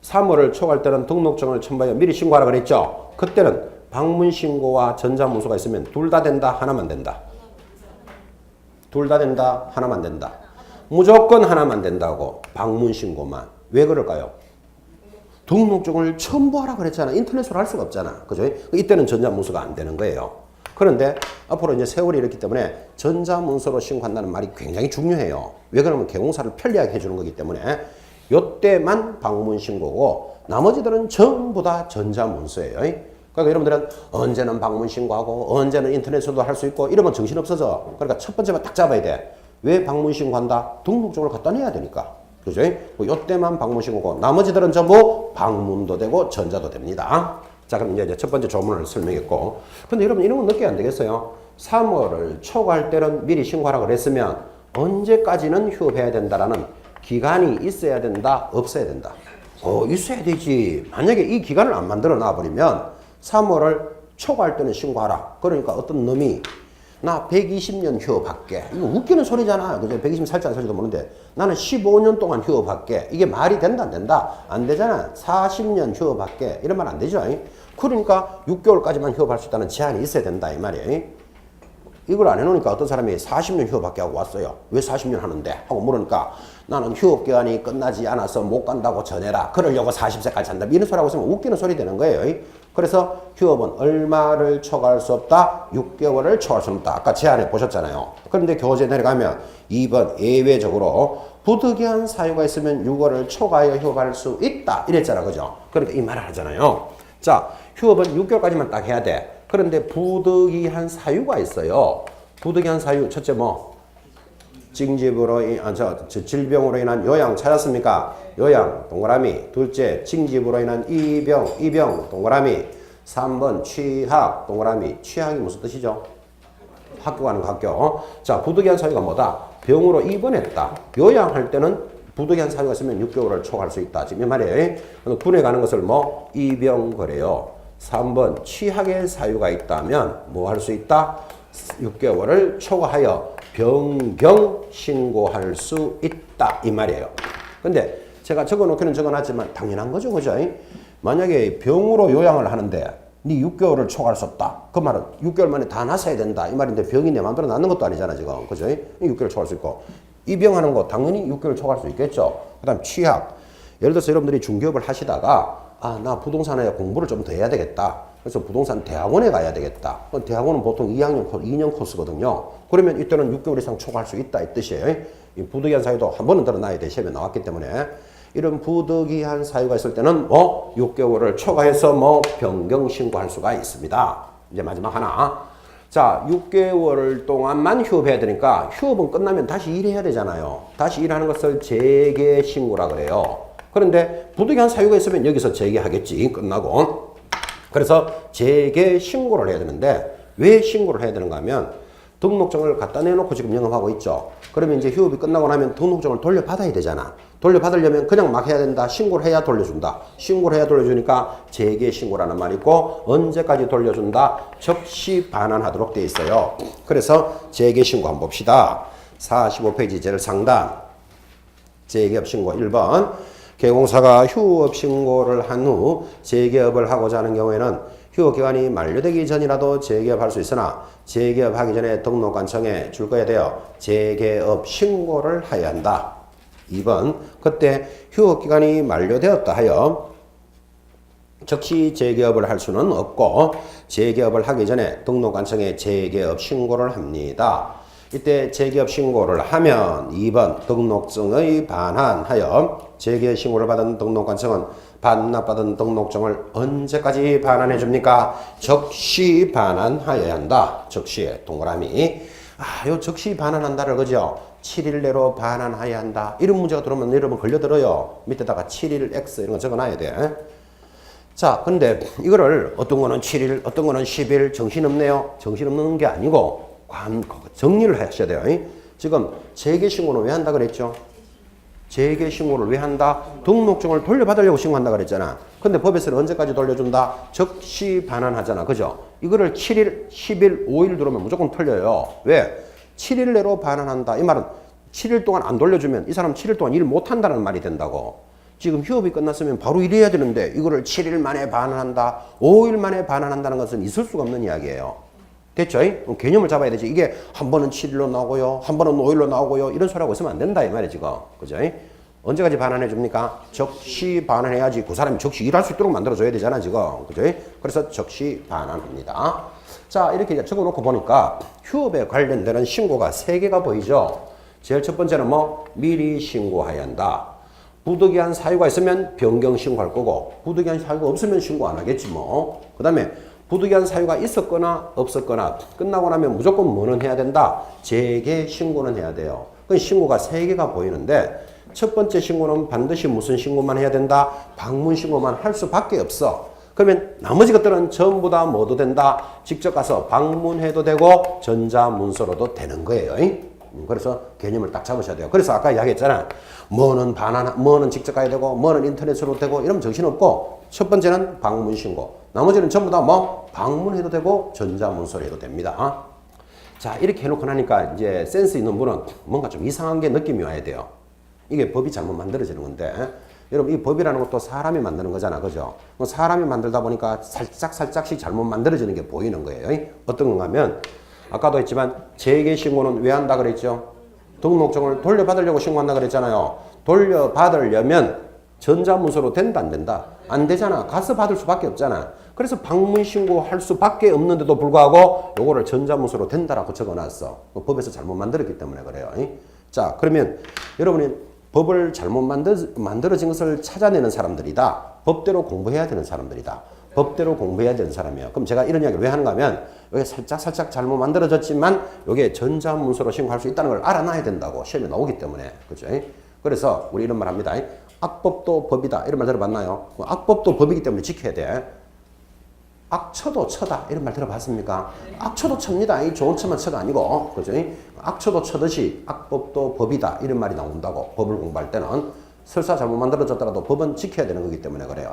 3월을 초과할 때는 등록증을 첨부하여 미리 신고하라 그랬죠. 그때는 방문신고와 전자문서가 있으면 둘 다 된다? 하나만 된다? 둘 다 된다? 하나만 된다? 무조건 하나만 된다고. 방문신고만. 왜 그럴까요? 등록증을 첨부하라 그랬잖아. 인터넷으로 할 수가 없잖아. 그죠? 이때는 전자문서가 안 되는 거예요. 그런데 앞으로 이제 세월이 이렇기 때문에 전자문서로 신고한다는 말이 굉장히 중요해요. 왜 그러면 개공사를 편리하게 해주는 거기 때문에 요때만 방문신고고 나머지들은 전부 다 전자문서예요. 그러니까 여러분들은 언제는 방문신고하고 언제는 인터넷으로도 할 수 있고 이러면 정신없어져. 그러니까 첫 번째만 딱 잡아야 돼. 왜 방문신고한다? 등록증을 갖다 내야 되니까. 그죠? 요때만 방문신고고 나머지들은 전부 방문도 되고 전자도 됩니다. 자, 그럼 이제 첫 번째 조문을 설명했고 근데 여러분 이런 건 늦게 안 되겠어요? 3월을 초과할 때는 미리 신고하라고 그랬으면 언제까지는 휴업해야 된다라는 기간이 있어야 된다? 없어야 된다? 있어야 되지. 만약에 이 기간을 안 만들어 놔버리면 3월을 초과할 때는 신고하라. 그러니까 어떤 놈이 나 120년 휴업할게. 이거 웃기는 소리잖아. 그죠? 120년 살지 안 살지도 모르는데 나는 15년 동안 휴업할게. 이게 말이 된다 안 된다? 안 되잖아. 40년 휴업할게. 이런 말 안 되죠. 그러니까 6개월까지만 휴업할 수 있다는 제한이 있어야 된다 이 말이에요. 이걸 안 해놓으니까 어떤 사람이 40년 휴업할게 하고 왔어요. 왜 40년 하는데? 하고 물으니까 나는 휴업기간이 끝나지 않아서 못 간다고 전해라. 그러려고 40세까지 한다. 이런 소리 하고 있으면 웃기는 소리 되는 거예요. 그래서 휴업은 얼마를 초과할 수 없다? 6개월을 초과할 수 없다. 아까 제안해 보셨잖아요. 그런데 교재 내려가면 2번 예외적으로 부득이한 사유가 있으면 6월을 초과하여 휴업할 수 있다. 이랬잖아. 그죠? 그러니까 이 말을 하잖아요. 자, 휴업은 6개월까지만 딱 해야 돼. 그런데 부득이한 사유가 있어요. 부득이한 사유, 첫째 뭐? 징집으로, 질병으로 인한 요양 찾았습니까? 요양, 동그라미. 둘째, 징집으로 인한 이병, 동그라미. 3번, 취학, 동그라미. 취학이 무슨 뜻이죠? 학교 가는 거 학교. 자, 부득이한 사유가 뭐다? 병으로 입원했다. 요양할 때는 부득이한 사유가 있으면 6개월을 초과할 수 있다. 지금 이 말이에요. 군에 가는 것을 뭐? 이병 그래요. 3번, 취학의 사유가 있다면 뭐 할 수 있다? 6개월을 초과하여 병경 신고할 수 있다. 이 말이에요. 근데 제가 적어놓기는 적어놨지만 당연한 거죠. 그죠? 만약에 병으로 요양을 하는데 네 6개월을 초과할 수 없다. 그 말은 6개월 만에 다 나서야 된다. 이 말인데 병이 내 마음대로 낫는 것도 아니잖아. 지금. 그죠? 6개월 초과할 수 있고. 입병하는 거 당연히 6개월 초과할 수 있겠죠. 그 다음 취학. 예를 들어서 여러분들이 중개업을 하시다가 나 부동산에 공부를 좀 더 해야 되겠다. 그래서 부동산 대학원에 가야 되겠다. 대학원은 보통 2년 코스거든요. 그러면 이때는 6개월 이상 초과할 수 있다. 이 뜻이에요. 이 부득이한 사유도 한 번은 드러나야 돼. 시험에 나왔기 때문에. 이런 부득이한 사유가 있을 때는 6개월을 초과해서 변경 신고할 수가 있습니다. 이제 마지막 하나. 자, 6개월 동안만 휴업해야 되니까 휴업은 끝나면 다시 일해야 되잖아요. 다시 일하는 것을 재개 신고라 그래요. 그런데 부득이한 사유가 있으면 여기서 재개하겠지. 끝나고. 그래서 재개 신고를 해야 되는데 왜 신고를 해야 되는가 하면 등록증을 갖다 내놓고 지금 영업하고 있죠. 그러면 이제 휴업이 끝나고 나면 등록증을 돌려받아야 되잖아. 돌려받으려면 그냥 막 해야 된다. 신고를 해야 돌려준다. 신고를 해야 돌려주니까 재개 신고라는 말이 있고 언제까지 돌려준다? 적시 반환하도록 돼 있어요. 그래서 재개 신고 한번 봅시다. 45페이지 제일 상단 재개업 신고 1번 개공사가 휴업 신고를 한 후 재개업을 하고자 하는 경우에는 휴업기간이 만료되기 전이라도 재개업할 수 있으나 재개업하기 전에 등록관청에 줄 거에 대해 재개업 신고를 해야 한다. 2번 그때 휴업기간이 만료되었다 하여 즉시 재개업을 할 수는 없고 재개업을 하기 전에 등록관청에 재개업 신고를 합니다. 이때 재개업 신고를 하면 2번 등록증의 반환하여 재개업 신고를 받은 등록관청은 반납받은 등록증을 언제까지 반환해 줍니까? 적시 반환하여야 한다. 적시 동그라미. 요 적시 반환한다를 그죠? 7일 내로 반환해야 한다. 이런 문제가 들어오면 여러분 걸려들어요. 밑에다가 7일 X 이런 거 적어놔야 돼. 자, 근데 이거를 어떤 거는 7일, 어떤 거는 10일 정신없네요. 정신없는 게 아니고 정리를 하셔야 돼요. 지금 재개 신고는 왜 한다 그랬죠? 재개 신고를 왜 한다? 등록증을 돌려받으려고 신고한다 그랬잖아. 근데 법에서는 언제까지 돌려준다? 적시 반환하잖아. 그죠? 이거를 7일, 10일, 5일 들어오면 무조건 틀려요. 왜? 7일 내로 반환한다. 이 말은 7일 동안 안 돌려주면 이 사람 7일 동안 일 못한다는 말이 된다고. 지금 휴업이 끝났으면 바로 일해야 되는데 이거를 7일 만에 반환한다. 5일 만에 반환한다는 것은 있을 수가 없는 이야기예요. 됐죠? 개념을 잡아야 되지. 이게 한 번은 7일로 나오고요. 한 번은 5일로 나오고요. 이런 소리하고 있으면 안 된다. 이 말이지. 그죠? 언제까지 반환해 줍니까? 적시 반환해야지. 그 사람이 적시 일할 수 있도록 만들어줘야 되잖아. 지금. 그죠? 그래서 적시 반환합니다. 자, 이렇게 이제 적어놓고 보니까 휴업에 관련되는 신고가 3개가 보이죠? 제일 첫 번째는 미리 신고해야 한다. 부득이한 사유가 있으면 변경 신고할 거고, 부득이한 사유가 없으면 신고 안 하겠지 뭐. 그 다음에 부득이한 사유가 있었거나 없었거나 끝나고 나면 무조건 뭐는 해야 된다? 재개 신고는 해야 돼요. 그 신고가 3개가 보이는데 첫 번째 신고는 반드시 무슨 신고만 해야 된다? 방문 신고만 할 수밖에 없어. 그러면 나머지 것들은 전부 다 뭐도 된다? 직접 가서 방문해도 되고 전자문서로도 되는 거예요. 그래서 개념을 딱 잡으셔야 돼요. 그래서 아까 이야기했잖아. 뭐는 직접 가야 되고 뭐는 인터넷으로 되고 이러면 정신없고 첫 번째는 방문 신고. 나머지는 전부 다 방문해도 되고 전자문서로 해도 됩니다. 자, 이렇게 해놓고 나니까 이제 센스 있는 분은 뭔가 좀 이상한 게 느낌이 와야 돼요. 이게 법이 잘못 만들어지는 건데 여러분 이 법이라는 것도 사람이 만드는 거잖아. 그죠? 사람이 만들다 보니까 살짝씩 잘못 만들어지는 게 보이는 거예요. 어떤 건가 하면 아까도 했지만 재개 신고는 왜 한다 그랬죠? 등록증을 돌려받으려고 신고한다 그랬잖아요. 돌려받으려면 전자문서로 된다 안 된다? 안 되잖아. 가서 받을 수밖에 없잖아. 그래서 방문 신고할 수밖에 없는데도 불구하고 요거를 전자문서로 된다라고 적어놨어. 법에서 잘못 만들었기 때문에 그래요. 자, 그러면 여러분이 법을 잘못 만들어진 것을 찾아내는 사람들이다. 법대로 공부해야 되는 사람들이다. 법대로 공부해야 되는 사람이에요. 그럼 제가 이런 이야기를 왜 하는가 하면 여기 살짝 잘못 만들어졌지만 이게 전자문서로 신고할 수 있다는 걸 알아놔야 된다고 시험에 나오기 때문에. 그죠? 그래서 우리 이런 말 합니다. 악법도 법이다. 이런 말 들어봤나요? 악법도 법이기 때문에 지켜야 돼. 악처도 처다. 이런 말 들어봤습니까? 악처도 첩니다. 이 좋은 처만 처가 아니고. 그죠? 악처도 처듯이 악법도 법이다. 이런 말이 나온다고. 법을 공부할 때는. 설사 잘못 만들어졌더라도 법은 지켜야 되는 거기 때문에 그래요.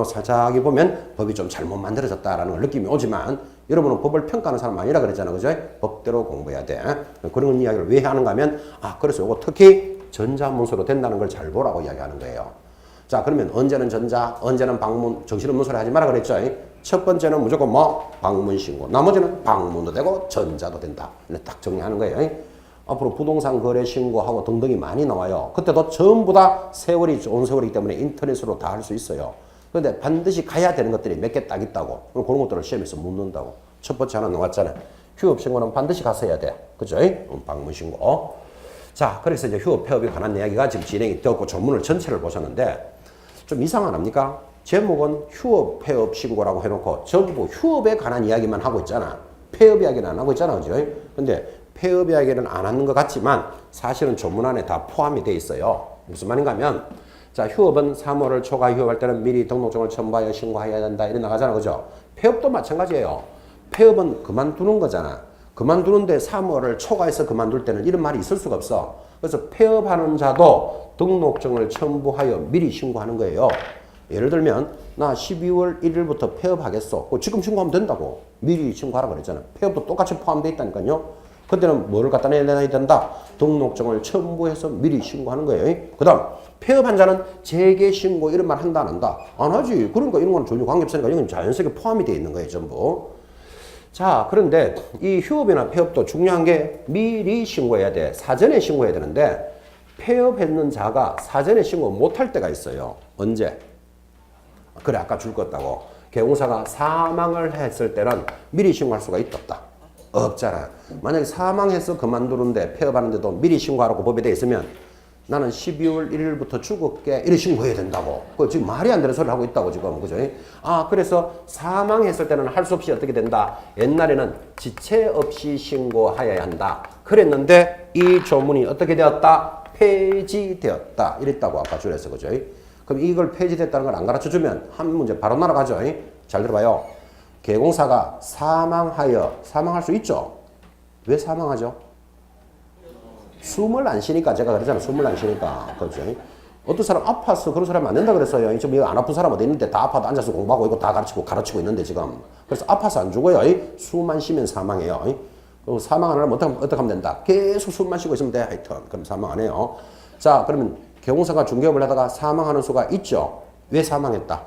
살짝이 보면 법이 좀 잘못 만들어졌다라는 걸 느낌이 오지만 여러분은 법을 평가하는 사람 아니라 그랬잖아요. 그죠? 법대로 공부해야 돼. 그런 이야기를 왜 하는가 하면 그래서 이거 특히 전자문서로 된다는 걸 잘 보라고 이야기하는 거예요. 자, 그러면 언제는 전자, 언제는 방문, 정신없는 소리 하지 마라 그랬죠. 첫 번째는 무조건 방문 신고. 나머지는 방문도 되고 전자도 된다. 딱 정리하는 거예요. 앞으로 부동산 거래 신고하고 등등이 많이 나와요. 그때도 전부 다 세월이 좋은 세월이기 때문에 인터넷으로 다 할 수 있어요. 그런데 반드시 가야 되는 것들이 몇 개 딱 있다고. 그런 것들을 시험에서 묻는다고. 첫 번째 하나 나왔잖아요. 휴업 신고는 반드시 가서 해야 돼. 그죠? 방문 신고. 자, 그래서 이제 휴업 폐업에 관한 이야기가 지금 진행이 되었고 전문을 전체를 보셨는데 좀 이상한 합니까? 제목은 휴업 폐업 신고라고 해놓고 전부 휴업에 관한 이야기만 하고 있잖아. 폐업 이야기는 안 하고 있잖아. 그죠? 근데 폐업 이야기는 안 하는 것 같지만 사실은 조문 안에 다 포함이 돼 있어요. 무슨 말인가 하면 자, 휴업은 3월을 초과 휴업할 때는 미리 등록증을 첨부하여 신고해야 된다. 이래 나가잖아. 그죠? 폐업도 마찬가지예요. 폐업은 그만두는 거잖아. 그만두는데 3월을 초과해서 그만둘 때는 이런 말이 있을 수가 없어. 그래서 폐업하는 자도 등록증을 첨부하여 미리 신고하는 거예요. 예를 들면 나 12월 1일부터 폐업하겠어. 지금 신고하면 된다고. 미리 신고하라 그랬잖아. 폐업도 똑같이 포함되어 있다니까요. 그때는 뭐를 갖다 내야 된다? 등록증을 첨부해서 미리 신고하는 거예요. 그 다음 폐업한 자는 재개 신고 이런 말 한다 안 한다? 안 하지. 그러니까 이런 건 전혀 관계없으니까 이건 자연스럽게 포함이 되어 있는 거예요. 전부. 자, 그런데 이 휴업이나 폐업도 중요한 게 미리 신고해야 돼. 사전에 신고해야 되는데 폐업했는 자가 사전에 신고 못할 때가 있어요. 언제? 그래, 아까 줄 것 같다고. 개공사가 사망을 했을 때는 미리 신고할 수가 있다 없다? 없잖아. 만약에 사망해서 그만두는데 폐업하는데도 미리 신고하라고 법에 돼 있으면 나는 12월 1일부터 죽을게 이래 신고해야 된다고. 지금 말이 안 되는 소리를 하고 있다고 지금. 그죠? 그래서 사망했을 때는 할 수 없이 어떻게 된다? 옛날에는 지체 없이 신고하여야 한다. 그랬는데 이 조문이 어떻게 되었다? 폐지되었다. 이랬다고 아까 줄에서. 그죠? 그럼 이걸 폐지됐다는 걸 안 가르쳐 주면 한 문제 바로 날아가죠. 잘 들어봐요. 개공사가 사망할 수 있죠. 왜 사망하죠? 숨을 안 쉬니까. 제가 그러잖아요. 숨을 안 쉬니까. 그렇죠. 어떤 사람 아파서 그런 사람이 안 된다 그랬어요. 지금 이거 안 아픈 사람 어디 있는데 다 아파도 앉아서 공부하고 이거 다 가르치고 있는데 지금. 그래서 아파서 안 죽어요. 숨만 쉬면 사망해요. 사망하려면 어떻게 하면 된다? 계속 숨만 쉬고 있으면 돼. 하여튼. 그럼 사망 안 해요. 자, 그러면 개공사가 중개업을 하다가 사망하는 수가 있죠. 왜 사망했다?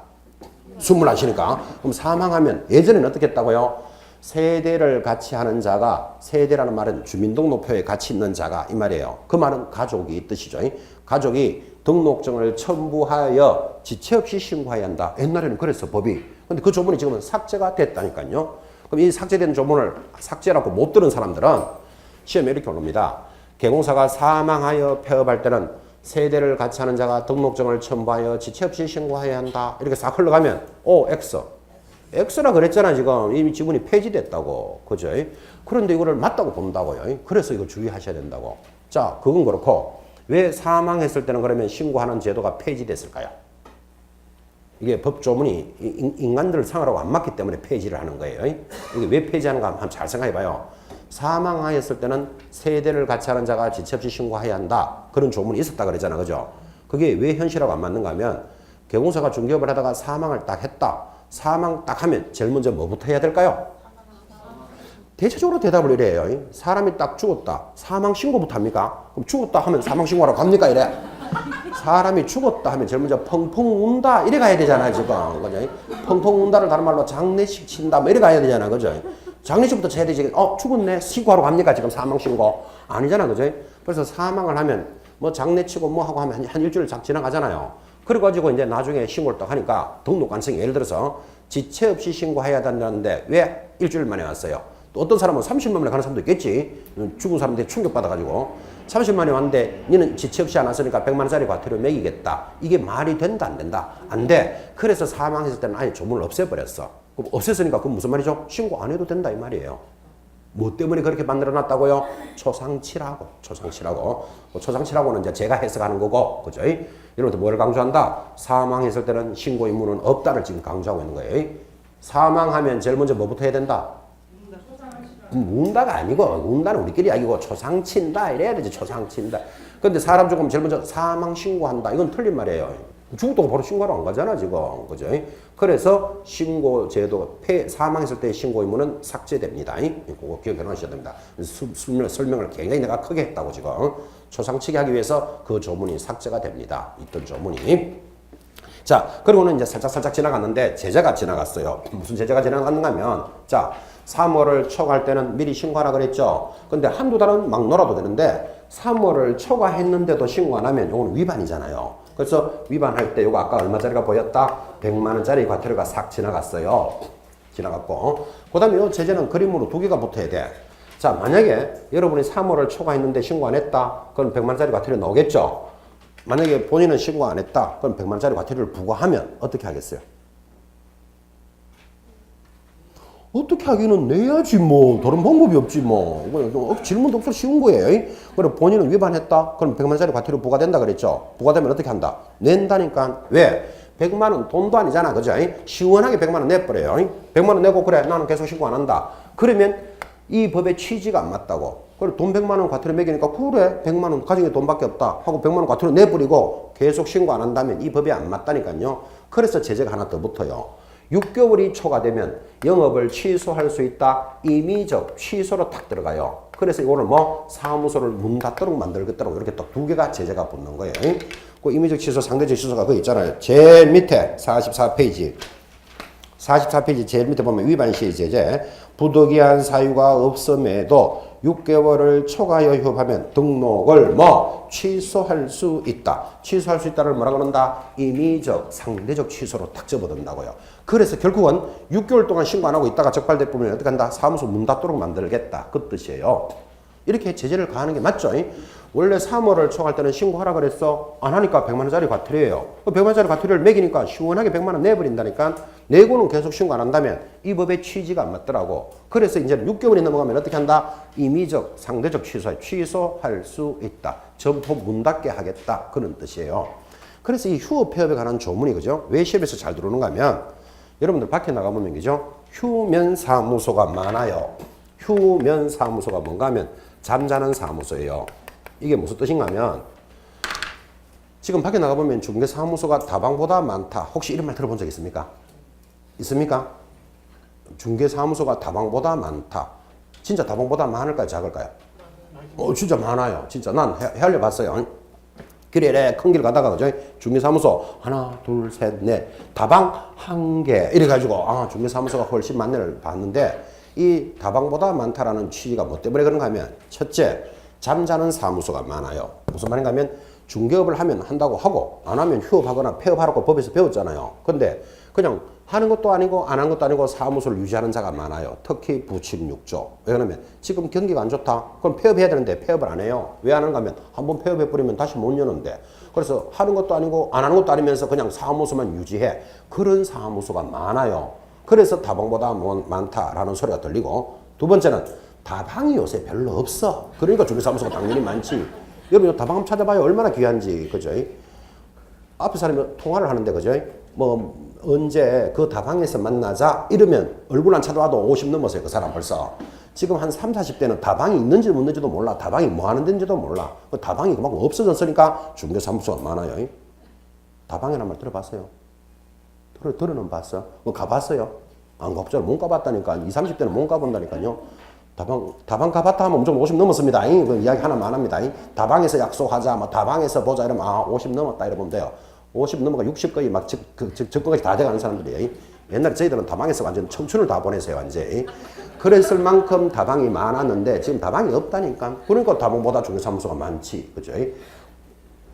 숨을 안 쉬니까. 그럼 사망하면 예전에는 어떻게 했다고요? 세대를 같이 하는 자가, 세대라는 말은 주민등록표에 같이 있는 자가 이 말이에요. 그 말은 가족이 뜻이죠. 가족이 등록증을 첨부하여 지체 없이 신고해야 한다. 옛날에는 그랬어, 법이. 근데 그 조문이 지금은 삭제가 됐다니까요. 그럼 이 삭제된 조문을 삭제라고 못 들은 사람들은 시험에 이렇게 올립니다. 개공사가 사망하여 폐업할 때는 세대를 같이 하는 자가 등록증을 첨부하여 지체 없이 신고해야 한다. 이렇게 싹 흘러가면 X. X라 그랬잖아. 지금 이미 지문이 폐지됐다고. 그죠? 그런데 이거를 맞다고 본다고요. 그래서 이거 주의하셔야 된다고. 자, 그건 그렇고 왜 사망했을 때는 그러면 신고하는 제도가 폐지됐을까요? 이게 법조문이 인간들 상하라고 안 맞기 때문에 폐지를 하는 거예요. 이게 왜 폐지하는가 한번 잘 생각해 봐요. 사망하였을 때는 세대를 같이 하는 자가 지체 없이 신고해야 한다. 그런 조문이 있었다 그랬잖아. 그죠? 그게 왜 현실하고 안 맞는가 하면 개공사가 중개업을 하다가 사망을 딱 했다. 사망 딱 하면 제일 먼저 뭐부터 해야 될까요? 대체적으로 대답을 이래요. 사람이 딱 죽었다. 사망 신고부터 합니까? 그럼 죽었다 하면 사망 신고하러 갑니까? 이래. 사람이 죽었다 하면 제일 먼저 펑펑 운다. 이래 가야 되잖아요. 지금. 그죠? 펑펑 운다를 다른 말로 장례식 친다. 뭐 이래 가야 되잖아. 그죠? 장례식부터 해야 되지. 죽었네. 신고하러 갑니까? 지금 사망 신고. 아니잖아. 그죠? 그래서 사망을 하면 뭐 장례치고 뭐 하고 하면 한 일주일 작 지나가잖아요. 그래가지고 이제 나중에 신고를 딱 하니까 등록 가능성이 예를 들어서 지체 없이 신고해야 된다는데 왜 일주일 만에 왔어요? 또 어떤 사람은 30만 원에 가는 사람도 있겠지. 죽은 사람한테 충격받아가지고 30만 원에 왔는데 니는 지체 없이 안 왔으니까 100만 원짜리 과태료 매기겠다. 이게 말이 된다 안 된다? 안 돼. 그래서 사망했을 때는 아예 조문을 없애버렸어. 그럼 없앴으니까 그건 무슨 말이죠? 신고 안 해도 된다 이 말이에요. 뭐 때문에 그렇게 만들어놨다고요? 초상치라고. 초상치라고는 이제 제가 해석하는 거고, 그죠? 여러분들 뭘 강조한다? 사망했을 때는 신고 의무는 없다를 지금 강조하고 있는 거예요. 사망하면 제일 먼저 뭐부터 해야 된다? 운다가 아니고, 운다는 우리끼리 아니고 초상친다 이래야 되지. 초상친다. 근데 사람 죽으면 제일 먼저 사망 신고한다. 이건 틀린 말이에요. 죽었다고 바로 신고하러 안 가잖아 지금. 그죠? 그래서 신고 제도 사망했을 때 신고 의무는 삭제됩니다. 그거 기억해 놓으셔야 됩니다. 설명을 굉장히 내가 크게 했다고 지금. 초상치게 하기 위해서 그 조문이 삭제가 됩니다. 있던 조문이. 자, 그리고는 이제 살짝 지나갔는데 제재가 지나갔어요. 무슨 제재가 지나갔는가 하면, 자, 3월을 초과할 때는 미리 신고하라 그랬죠. 근데 한두 달은 막 놀아도 되는데 3월을 초과했는데도 신고 안 하면 이거는 위반이잖아요. 그래서 위반할 때 이거 아까 얼마짜리가 보였다? 100만 원짜리 과태료가 싹 지나갔어요. 지나갔고. 그 다음에 이 제재는 그림으로 두 개가 붙어야 돼. 자, 만약에 여러분이 3월을 초과했는데 신고 안 했다? 그럼 100만 원짜리 과태료 나오겠죠? 만약에 본인은 신고 안 했다? 그럼 100만 원짜리 과태료를 부과하면 어떻게 하겠어요? 어떻게 하기는 내야지 뭐. 다른 방법이 없지 뭐. 질문도 없어 쉬운 거예요. 그리고 본인은 위반했다? 그럼 100만 원짜리 과태료 부과된다 그랬죠? 부과되면 어떻게 한다? 낸다니까. 왜? 100만 원 돈도 아니잖아. 그죠? 시원하게 100만 원 내버려요. 100만 원 내고 그래 나는 계속 신고 안 한다. 그러면 이 법의 취지가 안 맞다고. 그래 돈 100만 원 과태료 매기니까 그래 100만 원 가정에 돈밖에 없다 하고 100만 원 과태료 내버리고 계속 신고 안 한다면 이 법이 안 맞다니까요. 그래서 제재가 하나 더 붙어요. 6개월이 초과되면 영업을 취소할 수 있다. 임의적 취소로 딱 들어가요. 그래서 이거는 뭐 사무소를 문 닫도록 만들겠다고 이렇게 딱 두 개가 제재가 붙는 거예요. 그 임의적 취소, 상대적 취소가 거기 있잖아요. 제일 밑에 44페이지. 44페이지 제일 밑에 보면 위반 시의 제재. 부득이한 사유가 없음에도 6개월을 초과하여 휴업하면 등록을 뭐 취소할 수 있다. 취소할 수 있다를 뭐라 그런다? 임의적, 상대적 취소로 딱 접어든다고요. 그래서 결국은 6개월 동안 신고 안 하고 있다가 적발돼 보면 어떻게 한다? 사무소 문 닫도록 만들겠다. 그 뜻이에요. 이렇게 제재를 가하는 게 맞죠? 원래 3월을 초과할 때는 신고하라 그랬어. 안 하니까 100만 원짜리 과태료예요. 100만 원짜리 과태료를 매기니까 시원하게 100만 원 내버린다니까. 내고는 계속 신고 안 한다면 이 법의 취지가 안 맞더라고. 그래서 이제 6개월이 넘어가면 어떻게 한다? 임의적, 상대적 취소할 수 있다. 점포 문 닫게 하겠다. 그런 뜻이에요. 그래서 이 휴업 폐업에 관한 조문이 그죠? 왜 시험에서 잘 들어오는가 하면 여러분들 밖에 나가보면 그죠? 휴면사무소가 많아요. 휴면사무소가 뭔가 하면 잠자는 사무소예요. 이게 무슨 뜻인가 하면 지금 밖에 나가보면 중개사무소가 다방보다 많다. 혹시 이런 말 들어본 적 있습니까? 있습니까? 중개사무소가 다방보다 많다. 진짜 다방보다 많을까요? 작을까요? 진짜 많아요. 진짜 난 헤아려 봤어요. 길에 큰 길 가다가 그죠? 중개사무소 하나 둘 셋 넷 다방 한 개 이래 가지고 중개사무소가 훨씬 많네를 봤는데 이 다방보다 많다라는 취지가 뭐 때문에 그런가 하면 첫째 잠자는 사무소가 많아요. 무슨 말인가 하면 중개업을 하면 한다고 하고 안 하면 휴업하거나 폐업하라고 법에서 배웠잖아요. 근데 그냥 하는 것도 아니고 안 하는 것도 아니고 사무소를 유지하는 자가 많아요. 특히 부침6조. 왜 그러면 지금 경기가 안 좋다. 그럼 폐업해야 되는데 폐업을 안 해요. 왜 안 하는가 하면 한번 폐업해버리면 다시 못 여는데. 그래서 하는 것도 아니고 안 하는 것도 아니면서 그냥 사무소만 유지해. 그런 사무소가 많아요. 그래서 다방보다 많다라는 소리가 들리고 두 번째는 다방이 요새 별로 없어. 그러니까 중개사무소가 당연히 많지. 여러분 다방 한번 찾아봐요. 얼마나 귀한지. 그죠? 앞에 사람이 통화를 하는데 그죠? 뭐 언제 그 다방에서 만나자 이러면 얼굴 안 찾아와도 50 넘었어요. 그 사람 벌써. 지금 한 3, 40대는 다방이 있는지 없는지도 몰라. 다방이 뭐 하는 데인지도 몰라. 그 다방이 그만큼 없어졌으니까 중개사무소가 많아요. 다방이란 말 들어봤어요? 들어는 봤어? 뭐 가봤어요? 안 가봤잖아. 못 가봤다니까. 20, 30대는 못 가본다니까요. 다방 가봤다 하면 무조건 50 넘었습니다. 그 이야기 하나만 합니다. 다방에서 약속하자, 뭐 다방에서 보자 이러면 50 넘었다 이러면 돼요. 50 넘어가 60 거의 막 적거까지 다 돼가는 사람들이에요. 옛날에 저희들은 다방에서 완전 청춘을 다 보내세요, 완전히. 그랬을 만큼 다방이 많았는데 지금 다방이 없다니까. 그러니까 다방보다 중개사무소가 많지, 그죠?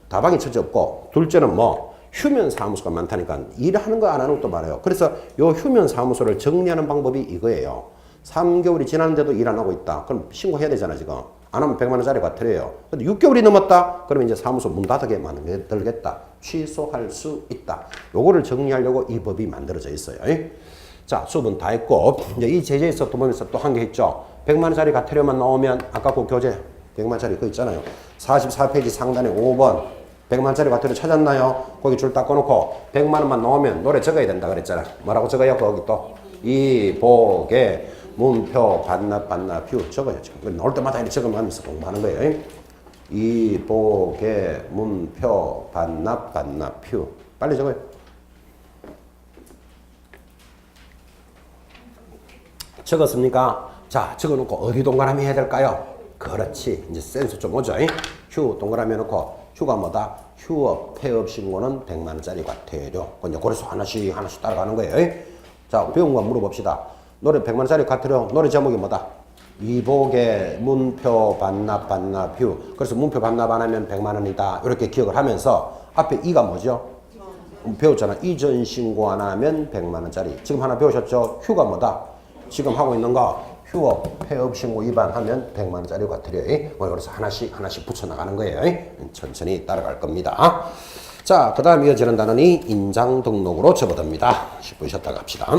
다방이 첫째 없고, 둘째는 뭐 휴면 사무소가 많다니까 일하는 거 안 하는 것도 많아요. 그래서 요 휴면 사무소를 정리하는 방법이 이거예요. 3개월이 지났는데도 일 안 하고 있다. 그럼 신고해야 되잖아, 지금. 안 하면 100만 원짜리 과태료예요. 근데 6개월이 넘었다? 그러면 이제 사무소 문 닫게 만들겠다. 취소할 수 있다. 요거를 정리하려고 이 법이 만들어져 있어요. 자, 수업은 다 했고, 이제 이 제재에서 또 보면서 또 한 개 있죠. 100만 원짜리 과태료만 나오면 아까 그 교재 100만 원짜리 그거 있잖아요. 44페이지 상단에 5번 100만 원짜리 과태료 찾았나요? 거기 줄 딱 꺼놓고 100만 원만 나오면 노래 적어야 된다 그랬잖아. 뭐라고 적어요? 거기 또 이복의 문표 반납 적어야죠. 나올 때마다 이렇게 적으면서 공부하는 거예요. 이복의 문표 반납 빨리 적어요. 적었습니까? 자, 적어놓고 어디 동그라미 해야 될까요? 그렇지. 이제 센스 좀 오죠. 휴 동그라미 해놓고 휴가 뭐다? 휴업 폐업 신고는 100만 원짜리 과태료. 이제 그래서 하나씩 따라가는 거예요. 자, 배운 거 물어봅시다. 노래 100만 원짜리 과태료 노래 제목이 뭐다? 이복의 문표 반납 휴. 그래서 문표 반납 안 하면 100만 원이다. 이렇게 기억을 하면서 앞에 이가 뭐죠? 배웠잖아. 이전 신고 안 하면 100만 원짜리. 지금 하나 배우셨죠? 휴가 뭐다? 지금 하고 있는 거 휴업 폐업 신고 위반하면 100만 원짜리 과태료. 그래서 하나씩 붙여 나가는 거예요. 천천히 따라갈 겁니다. 자, 그다음 이어지는 단원이 인장 등록으로 접어듭니다. 10분 쉬었다가 합시다.